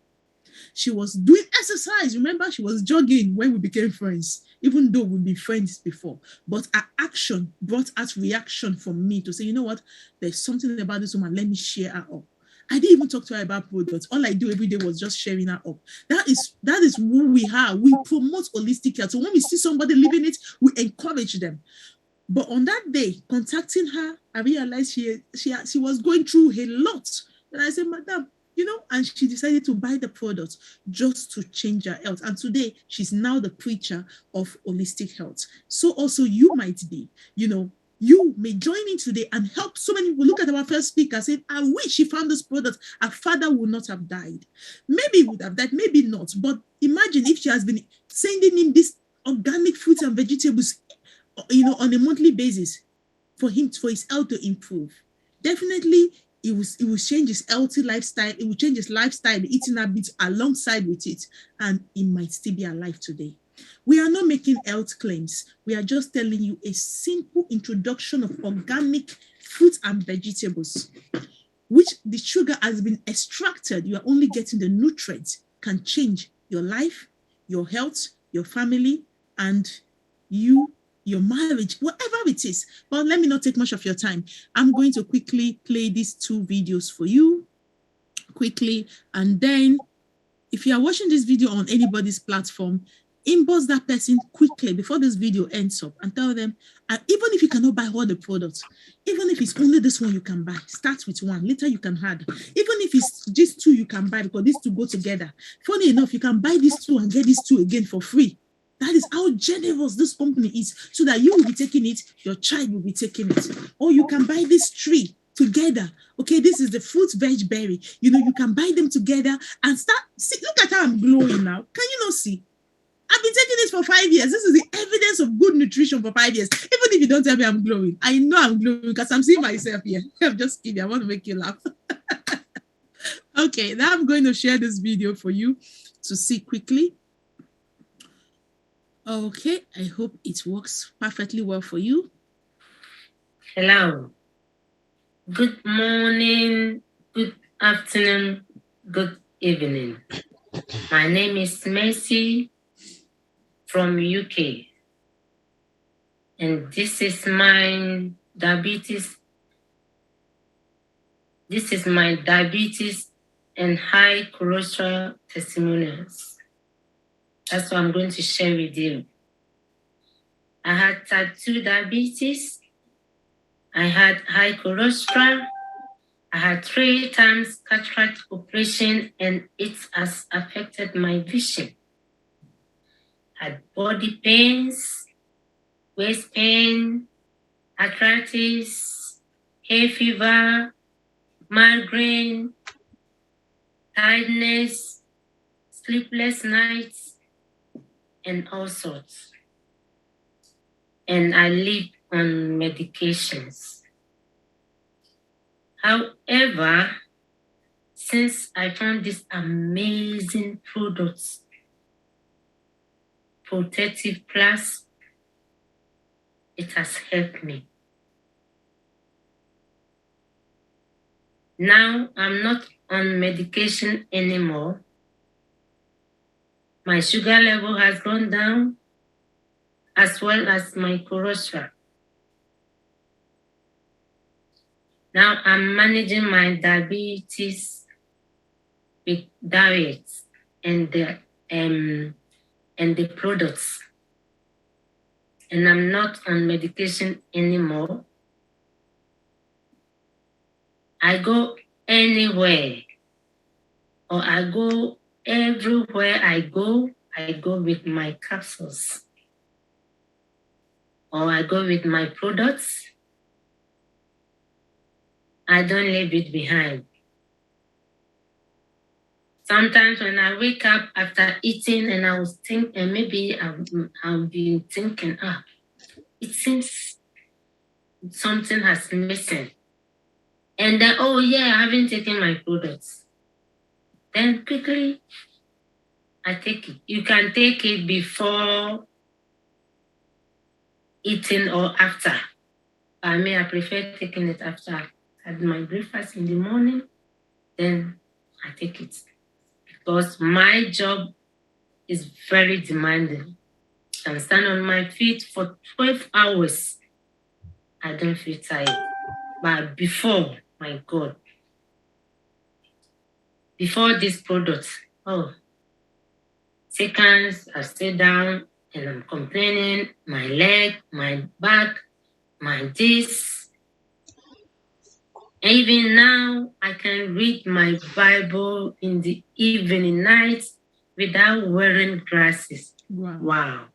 B: She was doing exercise. Remember, she was jogging when we became friends, even though we'd been friends before. But her action brought out reaction from me to say, you know what, there's something about this woman, let me share her up. I didn't even talk to her about products. All I do every day was just sharing her up. That is who we are. We promote holistic health. So when we see somebody living it, we encourage them. But on that day, contacting her, I realized she was going through a lot. And I said, madam, you know, and she decided to buy the product just to change her health. And today, she's now the preacher of holistic health. So also you might be, you know, you may join in today and help so many people. Look at our first speaker, said, I wish she found this product. Her father would not have died. Maybe he would have died, maybe not. But imagine if she has been sending him these organic fruits and vegetables, you know, on a monthly basis for his health to improve. Definitely, it will change his healthy lifestyle. It will change his lifestyle, the eating habits alongside with it, and he might still be alive today. We are not making health claims. We are just telling you a simple introduction of organic fruits and vegetables. which the sugar has been extracted. You are only getting the nutrients, can change your life, your health, your family, and your marriage, whatever it is. But let me not take much of your time. I'm going to quickly play these 2 videos for you quickly. And then if you are watching this video on anybody's platform, inbox that person quickly before this video ends up and tell them, even if you cannot buy all the products, even if it's only this one you can buy, start with one, later you can add. Even if it's just 2 you can buy, because these 2 go together. Funny enough, you can buy these 2 and get these 2 again for free. That is how generous this company is, so that you will be taking it, your child will be taking it. Or you can buy these 3 together. Okay, this is the fruit veg berry. You know, you can buy them together and start. See, look at how I'm glowing now. Can you not see? I've been taking this for 5 years. This is the evidence of good nutrition for 5 years. Even if you don't tell me I'm glowing, I know I'm glowing because I'm seeing myself here. I'm just kidding. I want to make you laugh. Okay, now I'm going to share this video for you to see quickly. Okay, I hope it works perfectly well for you.
D: Hello. Good morning, good afternoon, good evening. My name is Mercy from UK. And this is my diabetes. This is my diabetes and high cholesterol testimonials. That's what I'm going to share with you. I had type 2 diabetes. I had high cholesterol. I had 3 times cataract operation, and it has affected my vision. I had body pains, waist pain, arthritis, hay fever, migraine, tiredness, sleepless nights, and all sorts. And I live on medications. However, since I found these amazing products, Protective Plus, it has helped me. Now I'm not on medication anymore. My sugar level has gone down, as well as my cholesterol. Now I'm managing my diabetes with diet and the products. And I'm not on medication anymore. I go anywhere, or I go everywhere I go with my capsules, or I go with my products. I don't leave it behind. Sometimes when I wake up after eating and I was thinking, maybe I'll be thinking, it seems something has missing. And then, oh yeah, I haven't taken my products. Then quickly, I take it. You can take it before eating or after. I prefer taking it after I had my breakfast in the morning. Then I take it. Because my job is very demanding. I can stand on my feet for 12 hours. I don't feel tired. But before, my God, before this product, seconds, I sit down and I'm complaining, my leg, my back, my this. Even now, I can read my Bible in the evening, night, without wearing glasses. Wow.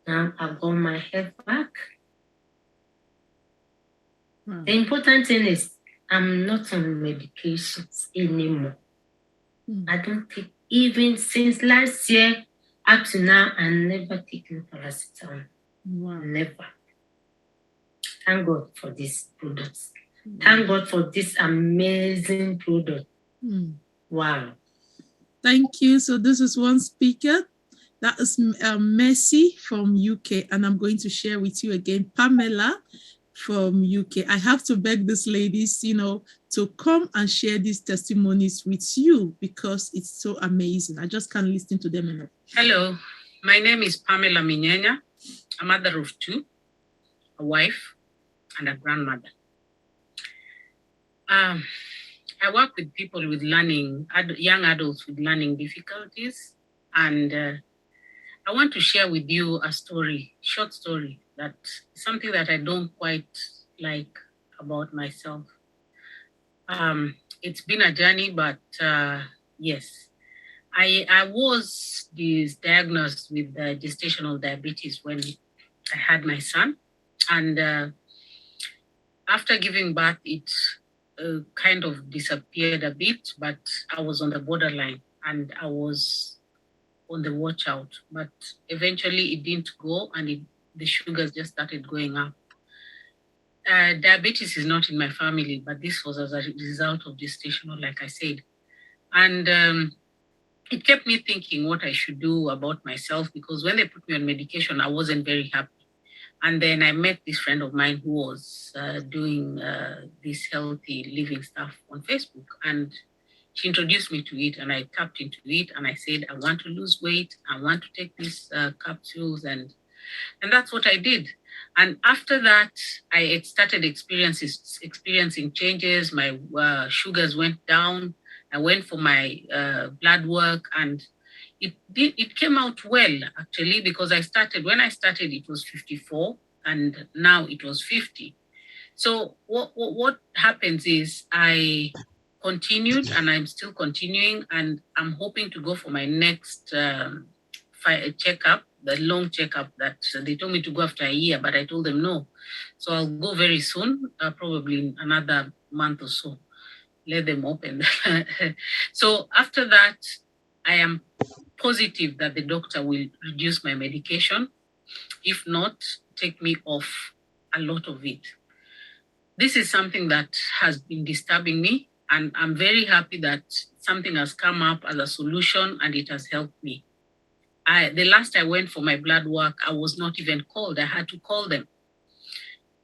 D: Now I've got my head back. Wow. The important thing is I'm not on medications anymore. I don't take, even since last year up to now, I've never taken paracetamol. Wow. Never. Thank God for these products. Thank God for this amazing product. Wow.
B: Thank you. So this is one speaker. That is Mercy from UK. And I'm going to share with you again Pamela from UK. I have to beg these ladies, to come and share these testimonies with you because it's so amazing. I just can't listen to them enough.
E: Hello, my name is Pamela Minyenya, a mother of 2, a wife, and a grandmother. I work with people with young adults with learning difficulties, and I want to share with you a short story, that something that I don't quite like about myself. It's been a journey, but yes, I was diagnosed with gestational diabetes when I had my son, and after giving birth, it kind of disappeared a bit, but I was on the borderline and I was on the watch out. But eventually it didn't go, and the sugars just started going up. Diabetes is not in my family, but this was as a result of gestational, like I said. And it kept me thinking what I should do about myself, because when they put me on medication, I wasn't very happy. And then I met this friend of mine who was doing this healthy living stuff on Facebook. And she introduced me to it, and I tapped into it. And I said, I want to lose weight. I want to take these capsules. And that's what I did. And after that, I started experiencing changes. My sugars went down. I went for my blood work, and it came out well, actually, because when I started, it was 54, and now it was 50. So what happens is I continued, and I'm still continuing, and I'm hoping to go for my next checkup, the long checkup that they told me to go after a year, but I told them no. So I'll go very soon, probably in another month or so. Let them open. So after that, I am positive that the doctor will reduce my medication. If not, take me off a lot of it. This is something that has been disturbing me, and I'm very happy that something has come up as a solution and it has helped me. The last I went for my blood work, I was not even called. I had to call them.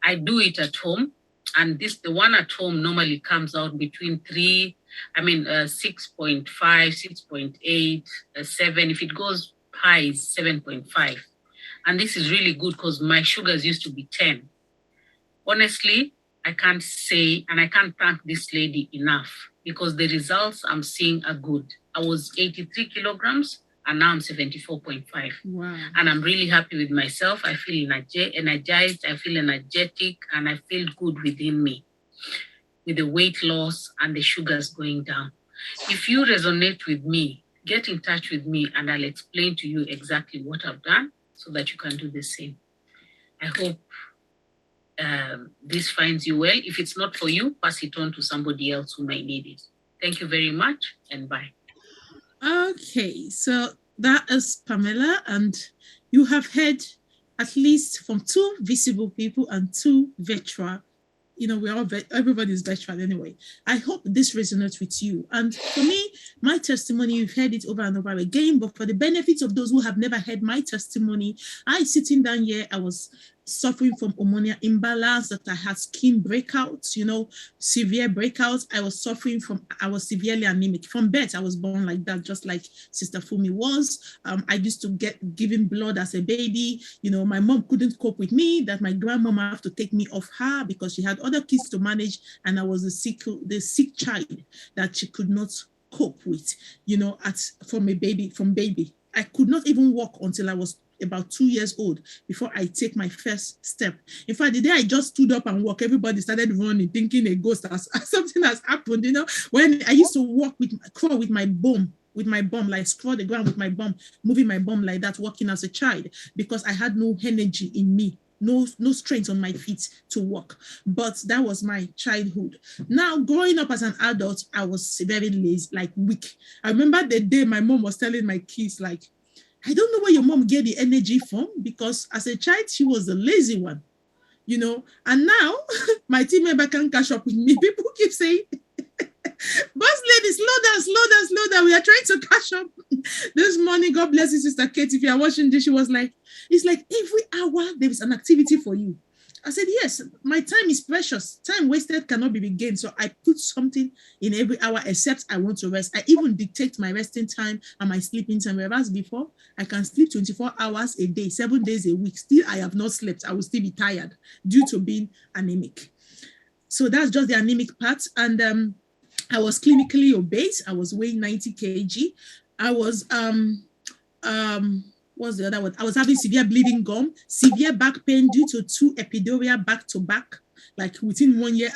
E: I do it at home, and the one at home normally comes out between 6.5, 6.8, 7. If it goes high, it's 7.5. And this is really good because my sugars used to be 10. Honestly, I can't say, and I can't thank this lady enough, because the results I'm seeing are good. I was 83 kilograms, and now I'm 74.5.
B: Wow.
E: And I'm really happy with myself. I feel energized, I feel energetic, and I feel good within me with the weight loss and the sugars going down. If you resonate with me, get in touch with me, and I'll explain to you exactly what I've done so that you can do the same. I hope this finds you well. If it's not for you, pass it on to somebody else who might need it. Thank you very much, and bye.
B: Okay, so that is Pamela, and you have heard at least from 2 visible people and 2 virtual. Everybody's virtual anyway. I hope this resonates with you. And for me, my testimony, you've heard it over and over again, but for the benefit of those who have never heard my testimony, sitting down here, I was suffering from hormonal imbalance, that I had skin breakouts, severe breakouts. I was severely anemic. From birth, I was born like that, just like Sister Fumi was. I used to get given blood as a baby. My mom couldn't cope with me, that my grandmama had to take me off her because she had other kids to manage, and I was the sick child that she could not cope with, from baby. I could not even walk until I was about 2 years old before I take my first step. In fact, the day I just stood up and walked, everybody started running, thinking a ghost something has happened. When I used to crawl with my bum, like scroll the ground with my bum, moving my bum like that, walking as a child, because I had no energy in me, no strength on my feet to walk. But that was my childhood. Now, growing up as an adult, I was very lazy, like weak. I remember the day my mom was telling my kids, like, I don't know where your mom get the energy from, because as a child, she was the lazy one, and now my team member can catch up with me. People keep saying, boss lady, slow down. We are trying to catch up. This morning, God bless you, Sister Kate. If you are watching this, she was like, it's like every hour there is an activity for you. I said, yes, my time is precious. Time wasted cannot be regained. So I put something in every hour except I want to rest. I even dictate my resting time and my sleeping time. Whereas before, I can sleep 24 hours a day, 7 days a week. Still, I have not slept. I will still be tired due to being anemic. So that's just the anemic part. And I was clinically obese. I was weighing 90 kg. I was what's the other one? I was having severe bleeding gum, severe back pain due to 2 epidural back to back. Like within 1 year,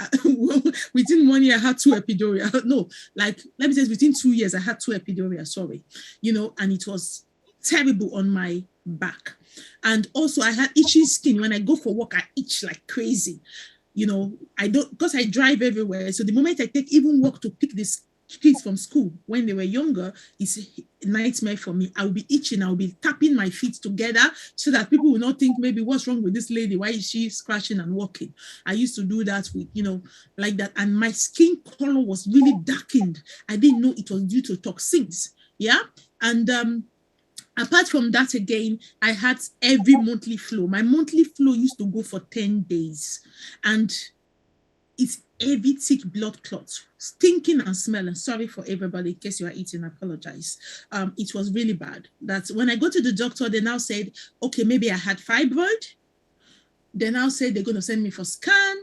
B: within 1 year, I had 2 epidural. No, like let me say within 2 years, I had 2 epidural. Sorry, and it was terrible on my back. And also, I had itchy skin. When I go for work, I itch like crazy. I don't, because I drive everywhere. So the moment I take even walk to pick these kids from school when they were younger, it's a nightmare for me. I'll be itching. I'll be tapping my feet together so that people will not think maybe what's wrong with this lady? Why is she scratching and walking? I used to do that with, like that. And my skin color was really darkened. I didn't know it was due to toxins. Yeah. And apart from that, again, I had every monthly flow. My monthly flow used to go for 10 days. And it's heavy, thick blood clots, stinking and smelling. Sorry for everybody, in case you are eating, I apologize. It was really bad. That's when I go to the doctor, they now said, okay, maybe I had fibroid. They now said they're going to send me for scan.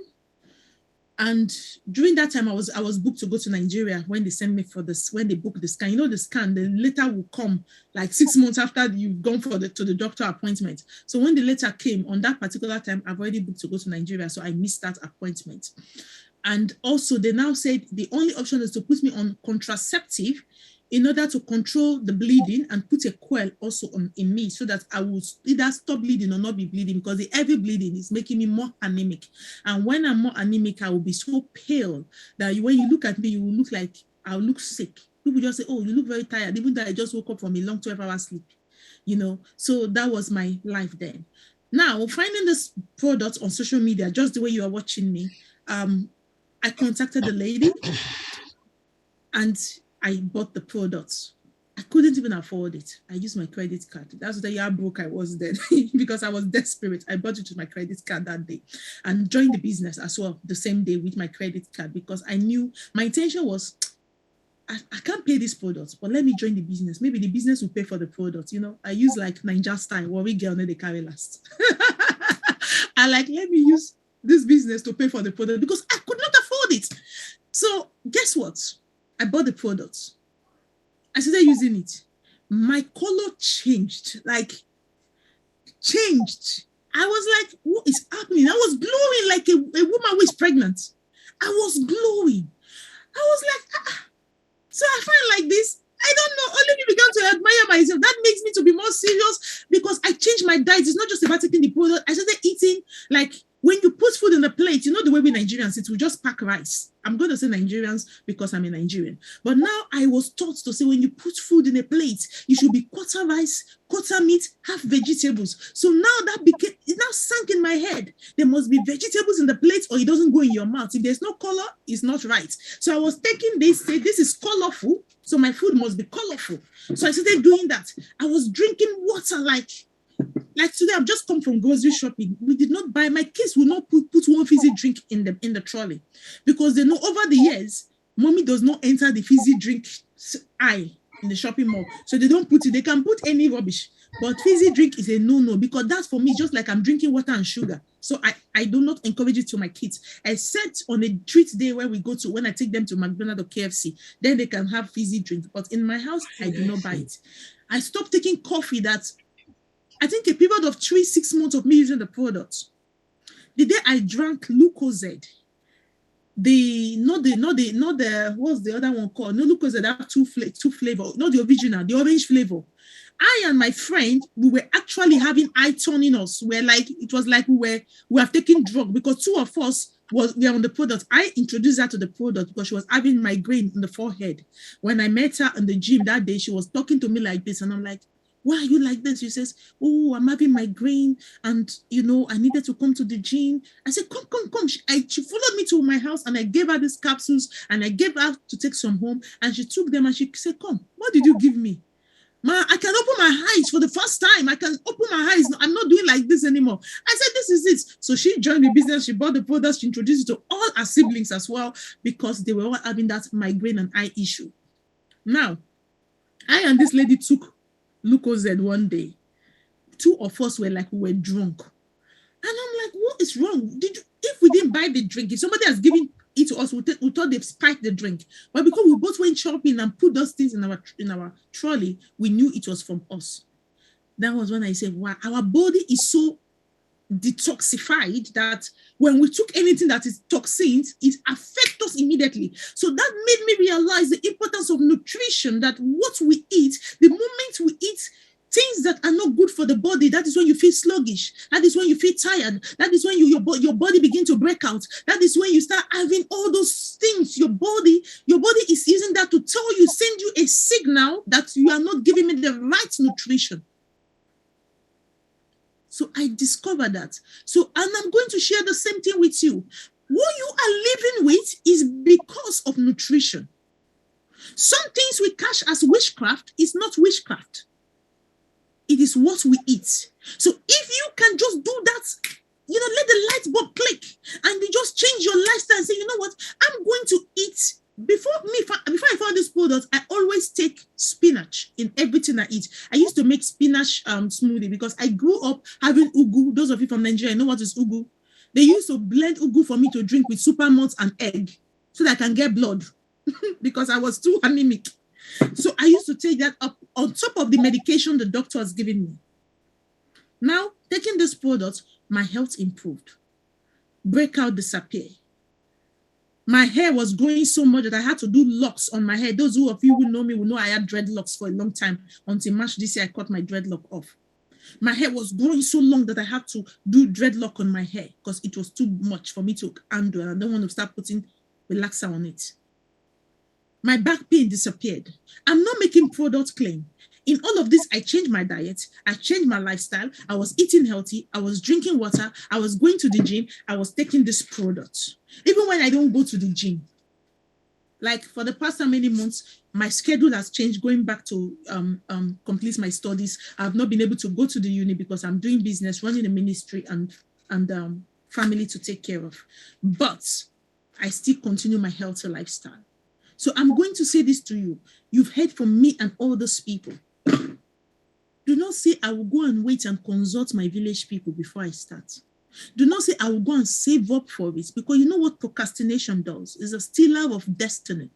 B: And during that time, I was booked to go to Nigeria when they sent me for this, when they booked the scan. The scan, the letter will come like 6 months after you've gone to the doctor appointment. So when the letter came on that particular time, I've already booked to go to Nigeria. So I missed that appointment. And also they now said the only option is to put me on contraceptive in order to control the bleeding and put a coil also in me so that I will either stop bleeding or not be bleeding, because the heavy bleeding is making me more anemic. And when I'm more anemic, I will be so pale that when you look at me, you will look like I'll look sick. People just say, oh, you look very tired, even though I just woke up from a long 12-hour sleep, So that was my life then. Now, finding this product on social media, just the way you are watching me, I contacted the lady and I bought the products. I couldn't even afford it. I used my credit card. That's how broke I was then because I was desperate. I bought it with my credit card that day and joined the business as well the same day with my credit card, because I knew my intention was, I can't pay these products, but let me join the business. Maybe the business will pay for the products. I use like Ninja style, worry girl, no, they carry last. I let me use this business to pay for the product because I could not afford it. So guess what? I bought the products. I started using it. My color changed. I was like, what is happening? I was glowing like a woman who is pregnant. I was glowing. I was like, So I find like this. I don't know. Only me began to admire myself. That makes me to be more serious because I changed my diet. It's not just about taking the product. I started eating like when you put food in the plate, the way we Nigerians eat, we just pack rice. I'm going to say Nigerians because I'm a Nigerian. But now I was taught to say when you put food in a plate, you should be quarter rice, quarter meat, half vegetables. So now it now sank in my head. There must be vegetables in the plate or it doesn't go in your mouth. If there's no color, it's not right. So I was taking this, say this is colorful, so my food must be colorful. So I started doing that. I was drinking water like today, I've just come from grocery shopping. We did not buy, my kids will not put one fizzy drink in the trolley because they know over the years, mommy does not enter the fizzy drink aisle in the shopping mall. So they don't put it, they can put any rubbish. But fizzy drink is a no-no because that's for me just like I'm drinking water and sugar. So I do not encourage it to my kids, except on a treat day where we go to, when I take them to McDonald's or KFC, then they can have fizzy drink. But in my house, I do not buy it. I stopped taking coffee that I think a period of 3-6 months of me using the product. The day I drank Lucozade, what's the other one called? No, Lucozade, that two flavor, not the original, the orange flavor. I and my friend, we were actually having eye turn in us. It was like we have taken drug because 2 of us were on the product. I introduced her to the product because she was having migraine in the forehead. When I met her in the gym that day, she was talking to me like this, and I'm like, why are you like this? She says, oh, I'm having migraine and, I needed to come to the gym. I said, come. She followed me to my house and I gave her these capsules and I gave her to take some home and she took them and she said, come, what did you give me? Ma, I can open my eyes for the first time. I can open my eyes. I'm not doing like this anymore. I said, this is it. So she joined the business. She bought the products. She introduced it to all her siblings as well because they were all having that migraine and eye issue. Now, I and this lady took Lucozade one day. Two of us were like, we were drunk. And I'm like, what is wrong? If we didn't buy the drink, if somebody has given it to us, we thought they've spiked the drink. But because we both went shopping and put those things in our trolley, we knew it was from us. That was when I said, wow, our body is so detoxified that when we took anything that is toxins, it affects us immediately. So that made me realize the importance of nutrition, that what we eat, the moment we eat things that are not good for the body, that is when you feel sluggish. That is when you feel tired. That is when your body begins to break out. That is when you start having all those things. Your body is using that to tell you, send you a signal that you are not giving me the right nutrition. So I discovered that. So, and I'm going to share the same thing with you. What you are living with is because of nutrition. Some things we catch as witchcraft is not witchcraft. It is what we eat. So if you can just do that, let the light bulb click and you just change your lifestyle and say, you know what, I'm going to eat. Before I found this product, I always take spinach in everything I eat. I used to make spinach smoothie because I grew up having ugu. Those of you from Nigeria know what is ugu. They used to blend ugu for me to drink with super malt and egg so that I can get blood because I was too anemic. So I used to take that up on top of the medication the doctor was giving me. Now, taking this product, my health improved. Breakout disappeared. My hair was growing so much that I had to do locks on my hair. Those of you who know me will know I had dreadlocks for a long time. Until March this year, I cut my dreadlock off. My hair was growing so long that I had to do dreadlock on my hair because it was too much for me to handle. And I don't want to start putting relaxer on it. My back pain disappeared. I'm not making product claim. In all of this, I changed my diet. I changed my lifestyle. I was eating healthy. I was drinking water. I was going to the gym. I was taking this product. Even when I don't go to the gym. Like for the past how many months, my schedule has changed going back to complete my studies. I've not been able to go to the uni because I'm doing business, running a ministry and family to take care of. But I still continue my healthy lifestyle. So I'm going to say this to you. You've heard from me and all those people. Do not say, I will go and wait and consult my village people before I start. Do not say, I will go and save up for it. Because you know what procrastination does? It's a stealer of destiny.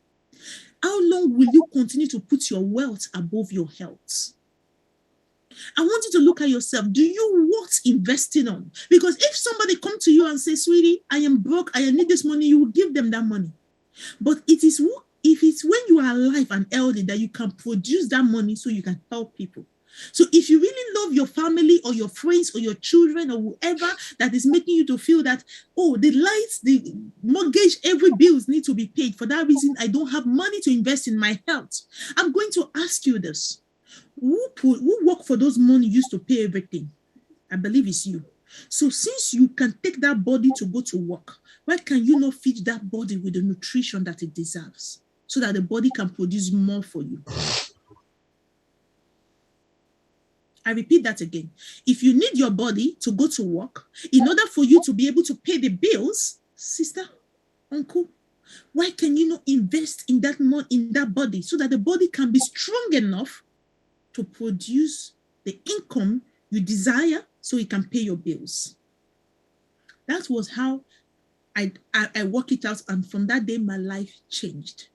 B: How long will you continue to put your wealth above your health? I want you to look at yourself. Do you worth investing on? Because if somebody comes to you and says, sweetie, I am broke, I need this money, you will give them that money. But it is if it's when you are alive and healthy that you can produce that money so you can help people. So if you really love your family or your friends or your children or whoever that is making you to feel that, oh, the lights, the mortgage, every bills need to be paid. For that reason, I don't have money to invest in my health. I'm going to ask you this. Who work for those money used to pay everything? I believe it's you. So since you can take that body to go to work, why can you not feed that body with the nutrition that it deserves so that the body can produce more for you? I repeat that again. If you need your body to go to work, in order for you to be able to pay the bills, sister, uncle, why can you not invest in that body so that the body can be strong enough to produce the income you desire so it can pay your bills? That was how I work it out, and from that day, my life changed.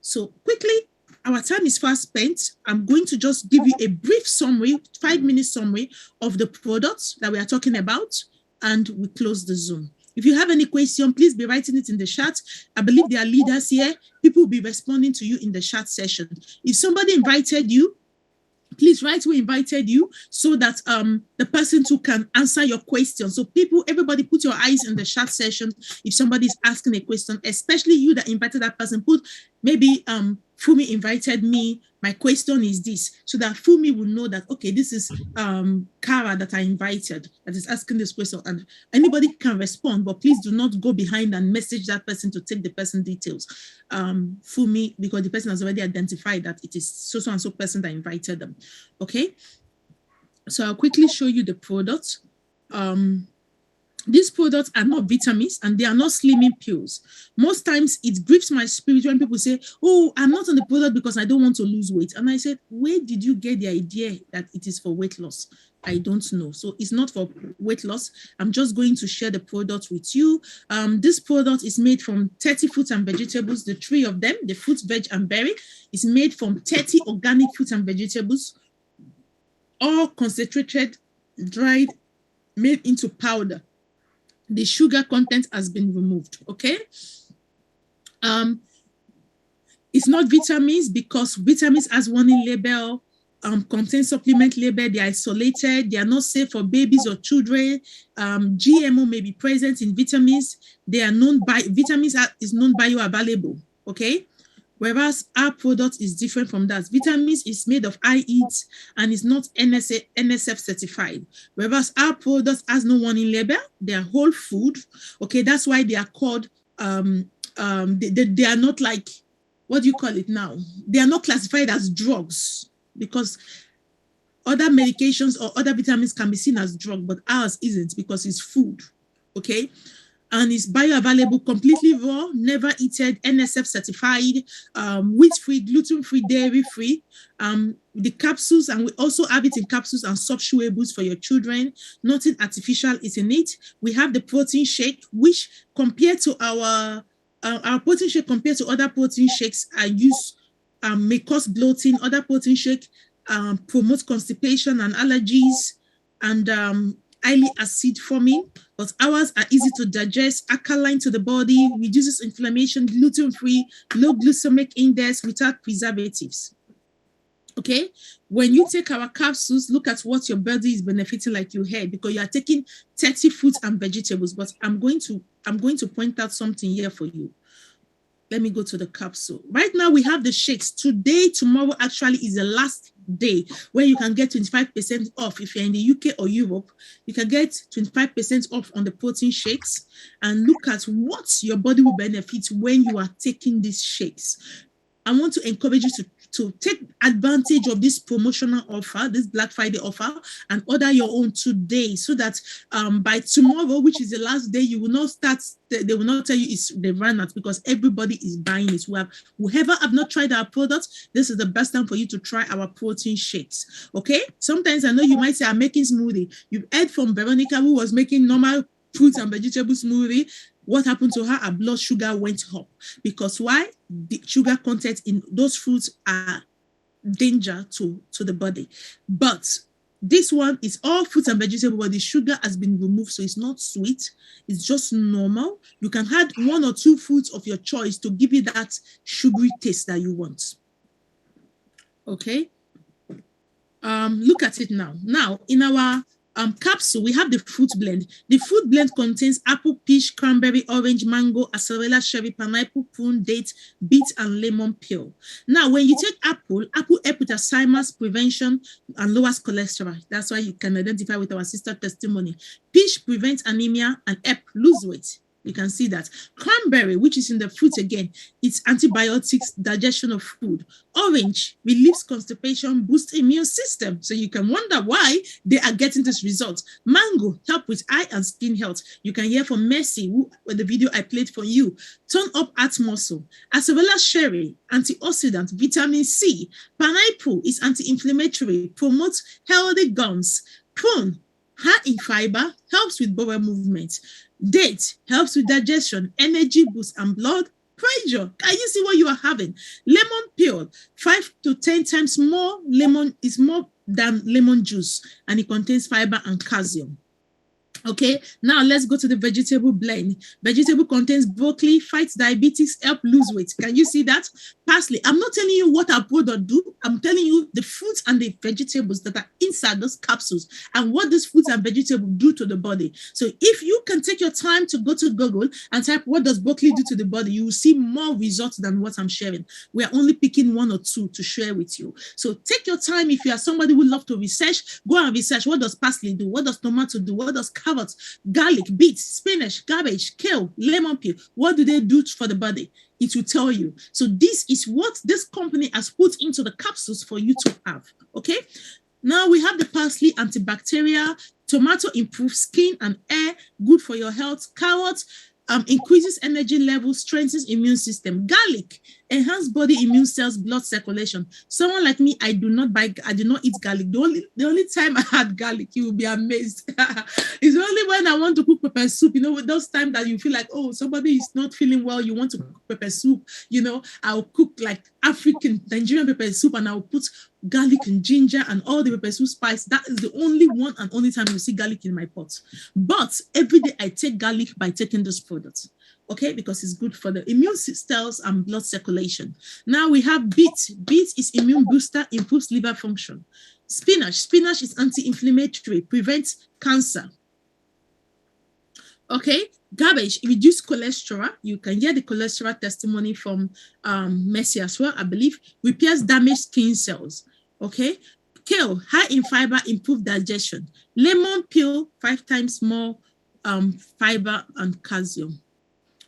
B: So quickly, our time is fast spent. I'm going to just give you a brief summary, 5-minute summary of the products that we are talking about, and we close the Zoom. If you have any question, please be writing it in the chat. I believe there are leaders here. People will be responding to you in the chat session. If somebody invited you, please write who invited you so that the person who can answer your question. So everybody put your eyes in the chat session. If somebody is asking a question, especially you that invited that person, put maybe Fumi invited me. My question is this, so that Fumi will know that, okay, this is Kara that I invited that is asking this question, and anybody can respond, but please do not go behind and message that person to take the person details. Fumi, because the person has already identified that it is so and so person that invited them. Okay. So I'll quickly show you the products. These products are not vitamins and they are not slimming pills. Most times it grieves my spirit when people say, oh, I'm not on the product because I don't want to lose weight. And I said, where did you get the idea that it is for weight loss? I don't know. So it's not for weight loss. I'm just going to share the product with you. This product is made from 30 fruits and vegetables, the three of them, the fruit, veg, and berry, is made from 30 organic fruits and vegetables, all concentrated, dried, made into powder. The sugar content has been removed, okay? It's not vitamins because vitamins has warning label, contain supplement label, they are isolated, they are not safe for babies or children. GMO may be present in vitamins. They are vitamins is non-bioavailable, okay? Whereas our product is different from that. Vitamins is made of IEAT and is not NSF certified. Whereas our product has no warning label. They are whole food. Okay, that's why they are called, they are not like, what do you call it now? They are not classified as drugs because other medications or other vitamins can be seen as drug, but ours isn't because it's food. Okay. And it's bioavailable, completely raw, never eaten, NSF certified, wheat-free, gluten-free, dairy-free. The capsules, and we also have it in capsules and soft chewables for your children. Nothing artificial is in it. We have the protein shake, which compared to our protein shake compared to other protein shakes may cause bloating. Other protein shake promote constipation and allergies and highly acid forming, but ours are easy to digest, alkaline to the body, reduces inflammation, gluten-free, low glycemic index without preservatives. Okay, when you take our capsules, look at what your body is benefiting, like you heard, because you are taking 30 fruits and vegetables. But I'm going to point out something here for you. Let me go to the capsule. Right now, we have the shakes. Today, tomorrow actually is the last day where you can get 25% off. If you're in the UK or Europe, you can get 25% off on the protein shakes. And look at what your body will benefit when you are taking these shakes. I want to encourage you to take advantage of this promotional offer, this Black Friday offer, and order your own today so that by tomorrow, which is the last day, you will not start, they will not tell you they ran out because everybody is buying it. Whoever have not tried our product, this is the best time for you to try our protein shakes, okay? Sometimes I know you might say, I'm making smoothie. You've heard from Veronica who was making normal fruits and vegetable smoothie. What happened to her? Her blood sugar went up. Because why? The sugar content in those fruits are danger to the body. But this one is all fruits and vegetables, but the sugar has been removed, so it's not sweet. It's just normal. You can add 1 or 2 fruits of your choice to give you that sugary taste that you want. Okay? Look at it now. Now, in our capsule, we have the fruit blend. The fruit blend contains apple, peach, cranberry, orange, mango, acerela, cherry, pineapple, prune, date, beet, and lemon peel. Now, when you take apple helps with Alzheimer's prevention and lowers cholesterol. That's why you can identify with our sister testimony. Peach prevents anemia and help lose weight. You can see that. Cranberry, which is in the fruit again, it's antibiotics, digestion of food. Orange relieves constipation, boosts immune system. So you can wonder why they are getting this result. Mango help with eye and skin health. You can hear from Mercy, the video I played for you. Turn up heart muscle. Acerela cherry, antioxidant, vitamin C. Pineapple is anti-inflammatory, promotes healthy gums. Prune, high in fiber, helps with bowel movement. Date helps with digestion, energy boost, and blood pressure. Can you see what you are having? Lemon peel, 5 to 10 times more lemon is more than lemon juice, and it contains fiber and calcium. Okay, now let's go to the vegetable blend. Vegetable contains broccoli, fights diabetes, help lose weight. Can you see that? Parsley. I'm not telling you what our product do. I'm telling you the fruits and the vegetables that are inside those capsules and what these fruits and vegetables do to the body. So if you can take your time to go to Google and type what does broccoli do to the body, you will see more results than what I'm sharing. We are only picking one or two to share with you. So take your time. If you are somebody who loves to research, go and research. What does parsley do? What does tomato do? What does carrots, garlic, beets, spinach, cabbage, kale, lemon peel? What do they do for the body? It will tell you. So this is what this company has put into the capsules for you to have. Okay. Now we have the parsley, antibacterial. Tomato improves skin and hair, good for your health. Carrot increases energy levels, strengthens immune system. Garlic enhance body immune cells, blood circulation. Someone like me, I do not eat garlic. The only time I had garlic, you will be amazed. It's only when I want to cook pepper soup, with those times that you feel like, oh, somebody is not feeling well, you want to cook pepper soup, I'll cook like African Nigerian pepper soup and I'll put garlic and ginger and all the pepper soup spice. That is the only one and only time you see garlic in my pot. But every day I take garlic by taking this product. Okay, because it's good for the immune cells and blood circulation. Now we have beet. Beet is immune booster, improves liver function. Spinach is anti-inflammatory, prevents cancer. Okay, cabbage reduce cholesterol. You can get the cholesterol testimony from Mercy as well, I believe. Repairs damaged skin cells. Okay, kale, high in fiber, improve digestion. Lemon peel, 5 times more fiber and calcium.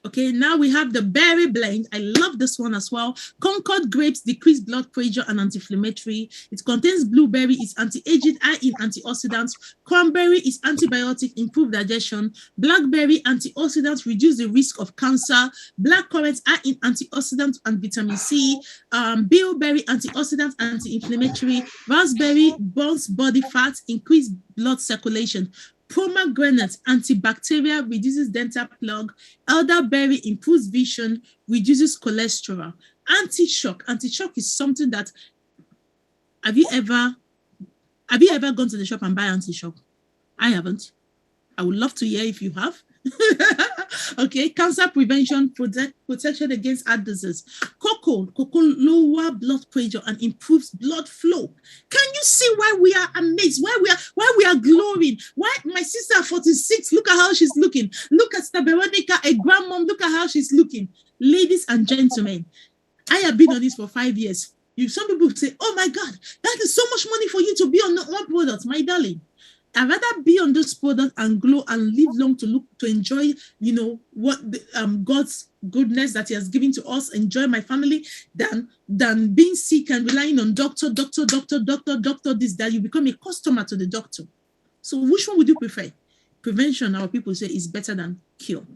B: Okay, now we have the berry blend. I love this one as well. Concord grapes decrease blood pressure and anti-inflammatory. It contains blueberry, it's anti-aging, high in antioxidants. Cranberry is antibiotic, improve digestion. Blackberry antioxidants, reduce the risk of cancer. Blackcurrant high in antioxidants and vitamin C. Bilberry antioxidants, anti-inflammatory. Raspberry burns body fat, increase blood circulation. Pomegranate antibacterial, reduces dental plaque. Elderberry improves vision, reduces cholesterol. Anti-shock is something that have you ever gone to the shop and buy anti-shock? I haven't. I would love to hear if you have. Okay, cancer prevention, protection against heart disease. Cocoa lower blood pressure and improves blood flow. Can you see why we are amazed? Why we are glowing? Why my sister 46? Look at how she's looking. Look at Sister Veronica, a grandmom. Look at how she's looking. Ladies and gentlemen, I have been on this for 5 years. Some people say, "Oh my God, that is so much money for you to be on one product, my darling." I'd rather be on this product and glow and live long to enjoy, what God's goodness that He has given to us, enjoy my family, than being sick and relying on doctor, this, that you become a customer to the doctor. So which one would you prefer? Prevention, our people say, is better than cure.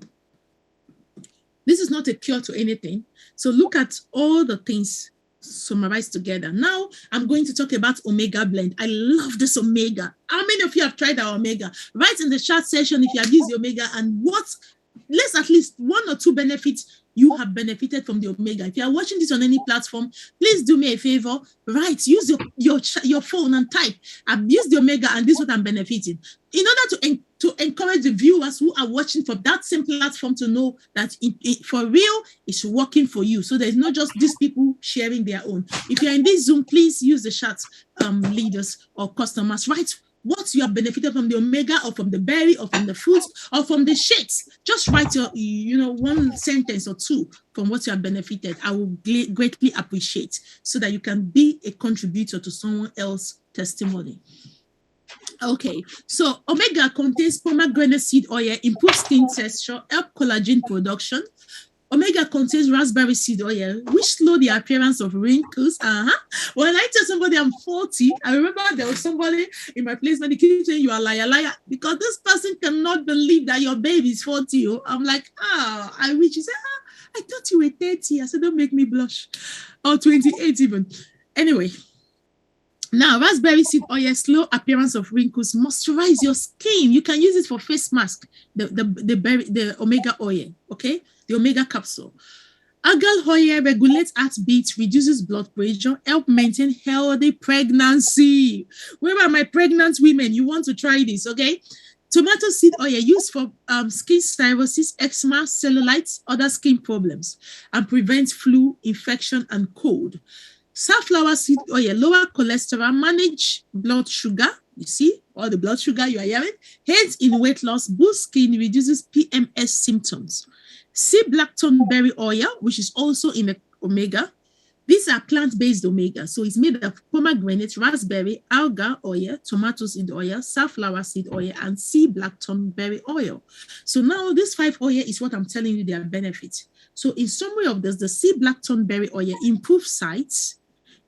B: This is not a cure to anything. So look at all the things summarized together. Now I'm going to talk about Omega blend. I love this Omega. How many of you have tried our Omega? Write in the chat section if you have used the Omega and let's at least 1 or 2 benefits you have benefited from the Omega. If you are watching this on any platform, please do me a favor. Use your phone and type, "I've used the Omega and this is what I'm benefiting," in order to encourage the viewers who are watching from that same platform to know that for real, it's working for you. So there's not just these people sharing their own. If you're in this Zoom, please use the chat, leaders or customers. Write what you have benefited from the Omega or from the berry or from the fruits or from the shakes. Just write your, 1 sentence or 2 from what you have benefited. I will greatly appreciate so that you can be a contributor to someone else's testimony. Okay, so Omega contains pomegranate seed oil, improves skin texture, help collagen production. Omega contains raspberry seed oil, which slow the appearance of wrinkles. When I tell somebody I'm 40, I remember there was somebody in my place when they keep saying you are liar, because this person cannot believe that your baby is 40. I'm like, I wish. You say, I thought you were 30. I said, don't make me blush. Or 28 even. Anyway. Now, raspberry seed oil, slow appearance of wrinkles, moisturize your skin. You can use it for face mask, the Omega oil, okay? The Omega capsule. Algal oil regulates heartbeat, reduces blood pressure, help maintain healthy pregnancy. Where are my pregnant women? You want to try this, okay? Tomato seed oil used for skin cirrhosis, eczema, cellulites, other skin problems, and prevents flu, infection, and cold. Safflower seed oil, lower cholesterol, manage blood sugar. You see, all the blood sugar you are hearing. Aids in weight loss, boosts skin, reduces PMS symptoms. Sea blackthorn berry oil, which is also in the omega. These are plant-based omega, so it's made of pomegranate, raspberry, alga oil, tomato seed oil, safflower seed oil, and sea blackthorn berry oil. So now this 5 oil is what I'm telling you their benefits. So in summary of this, the sea blackthorn berry oil improves sight,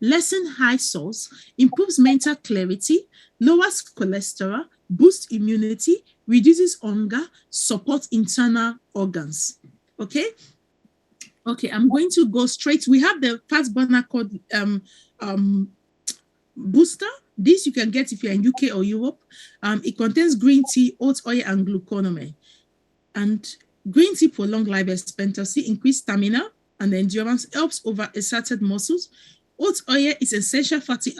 B: lessen high sores, improves mental clarity, lowers cholesterol, boosts immunity, reduces hunger, supports internal organs. Okay? Okay, I'm going to go straight. We have the fat burner called booster. This you can get if you're in UK or Europe. It contains green tea, oat oil, and glucosamine. And green tea prolongs life expectancy, increase stamina and endurance, helps overexerted muscles. Oat oil is essential fatty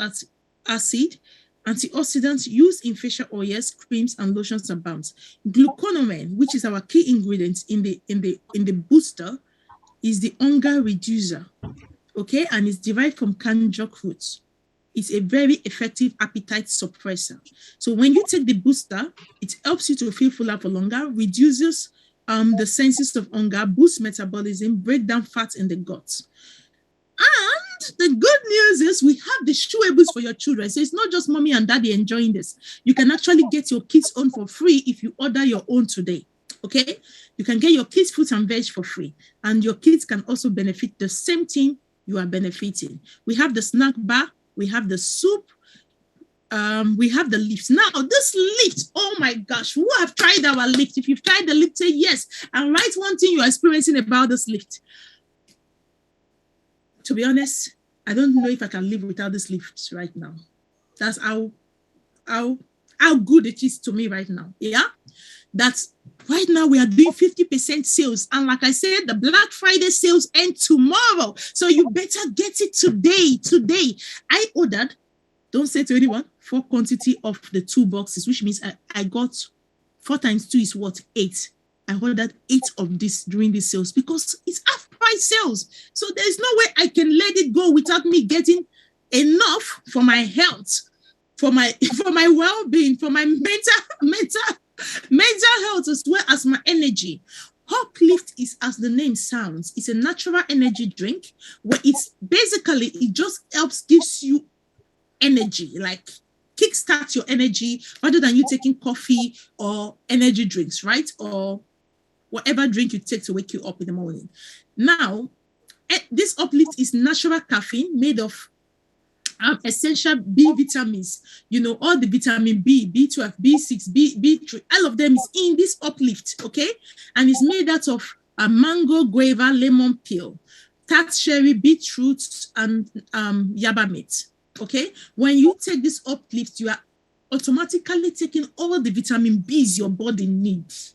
B: acid, antioxidants used in facial oils, creams, and lotions and balms. Glucosamine, which is our key ingredient in the booster, is the hunger reducer, okay, and it's derived from kanjuk roots. It's a very effective appetite suppressor. So when you take the booster, it helps you to feel fuller for longer, reduces the senses of hunger, boosts metabolism, break down fat in the gut. And the good news is we have the chewables for your children. So it's not just mommy and daddy enjoying this. You can actually get your kids' own for free if you order your own today. Okay, you can get your kids fruit and veg for free, and your kids can also benefit the same thing you are benefiting. We have the snack bar, we have the soup, we have the lift. Now, this lift, oh my gosh, who have tried our lift? If you've tried the lift, say yes, and write one thing you are experiencing about this lift. To be honest, I don't know if I can live without this lift right now. That's how good it is to me right now. Yeah. That's right now we are doing 50% sales. And like I said, the Black Friday sales end tomorrow. So you better get it today. Today. I ordered, don't say to anyone, 4 quantity of the 2 boxes, which means I got 4 times 2 is what? 8. I ordered 8 of this during the sales because it's half price sales. So there's no way I can let it go without me getting enough for my health, for my well-being, for my mental health, as well as my energy. Uplift is, as the name sounds, it's a natural energy drink where it just gives you energy, like kickstart your energy rather than you taking coffee or energy drinks, right? Or whatever drink you take to wake you up in the morning. Now, this Uplift is natural caffeine made of essential B vitamins, all the vitamin B, B12, B6, B3, all of them is in this Uplift, okay? And it's made out of a mango, guava, lemon peel, tart cherry, beetroot, and yaba meat, okay? When you take this Uplift, you are automatically taking all the vitamin Bs your body needs,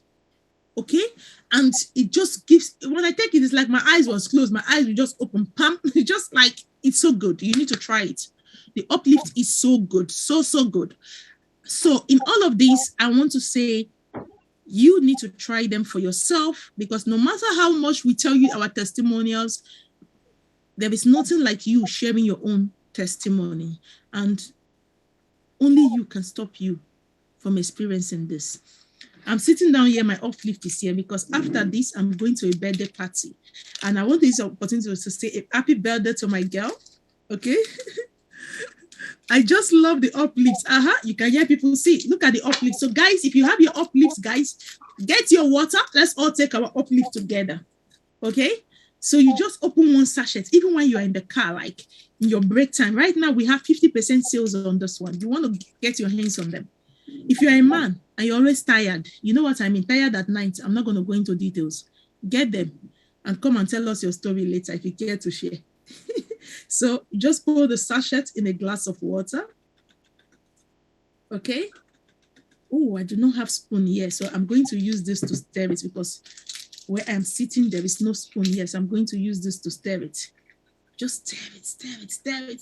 B: okay? And it just gives, when I take it, it's like my eyes was closed, my eyes will just open, pam, just like, it's so good. You need to try it. The Uplift is so good, so good. So in all of this, I want to say you need to try them for yourself, because no matter how much we tell you our testimonials, there is nothing like you sharing your own testimony, and only you can stop you from experiencing this. I'm sitting down here, my Uplift is here, because after this, I'm going to a birthday party. And I want this opportunity to say a happy birthday to my girl, okay? I just love the Uplifts. You can hear people see. Look at the Uplift. So guys, if you have your Uplifts, guys, get your water. Let's all take our Uplift together, okay? So you just open one sachet, even when you're in the car, like in your break time. Right now, we have 50% sales on this one. You want to get your hands on them. If you're a man and you're always tired, you know what I mean, tired at night, I'm not going to go into details. Get them and come and tell us your story later if you care to share. So just pour the sachet in a glass of water. Okay. Oh, I do not have spoon here, so I'm going to use this to stir it, because where I'm sitting, there is no spoon here. So I'm going to use this to stir it. Just stir it,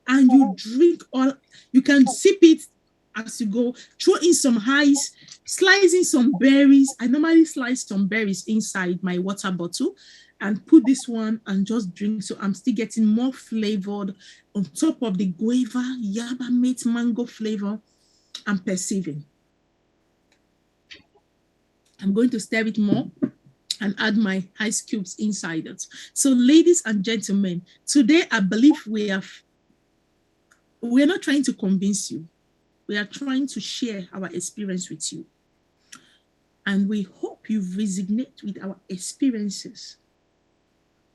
B: and you drink all. You can sip it as you go, throw in some ice, slice in some berries. I normally slice some berries inside my water bottle and put this one and just drink. So I'm still getting more flavored on top of the guava, yaba mate, mango flavor I'm perceiving. I'm going to stir it more and add my ice cubes inside it. So ladies and gentlemen, today I believe we're not trying to convince you. We are trying to share our experience with you. And we hope you resonate with our experiences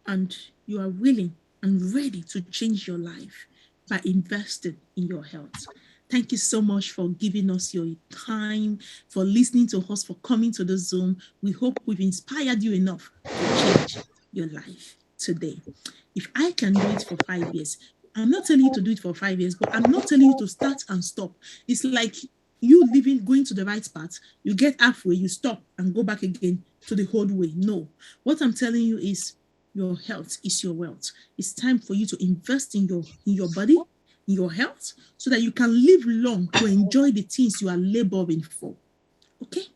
B: and you are willing and ready to change your life by investing in your health. Thank you so much for giving us your time, for listening to us, for coming to the Zoom. We hope we've inspired you enough to change your life today. If I can do it for 5 years, I'm not telling you to do it for 5 years, but I'm not telling you to start and stop. It's like you going to the right path. You get halfway, you stop and go back again to the whole way. No. What I'm telling you is your health is your wealth. It's time for you to invest in your body, in your health, so that you can live long to enjoy the things you are laboring for. Okay?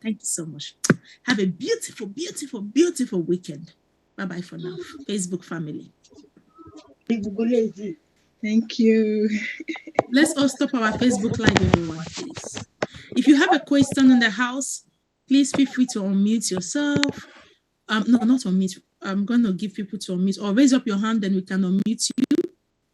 B: Thank you so much. Have a beautiful, beautiful, beautiful weekend. Bye-bye for now. Facebook family.
A: Thank you.
B: Let's all stop our Facebook Live, everyone, please. If you have a question in the house, please feel free to unmute yourself. No, not unmute. I'm going to give people to unmute or raise up your hand and we can unmute you.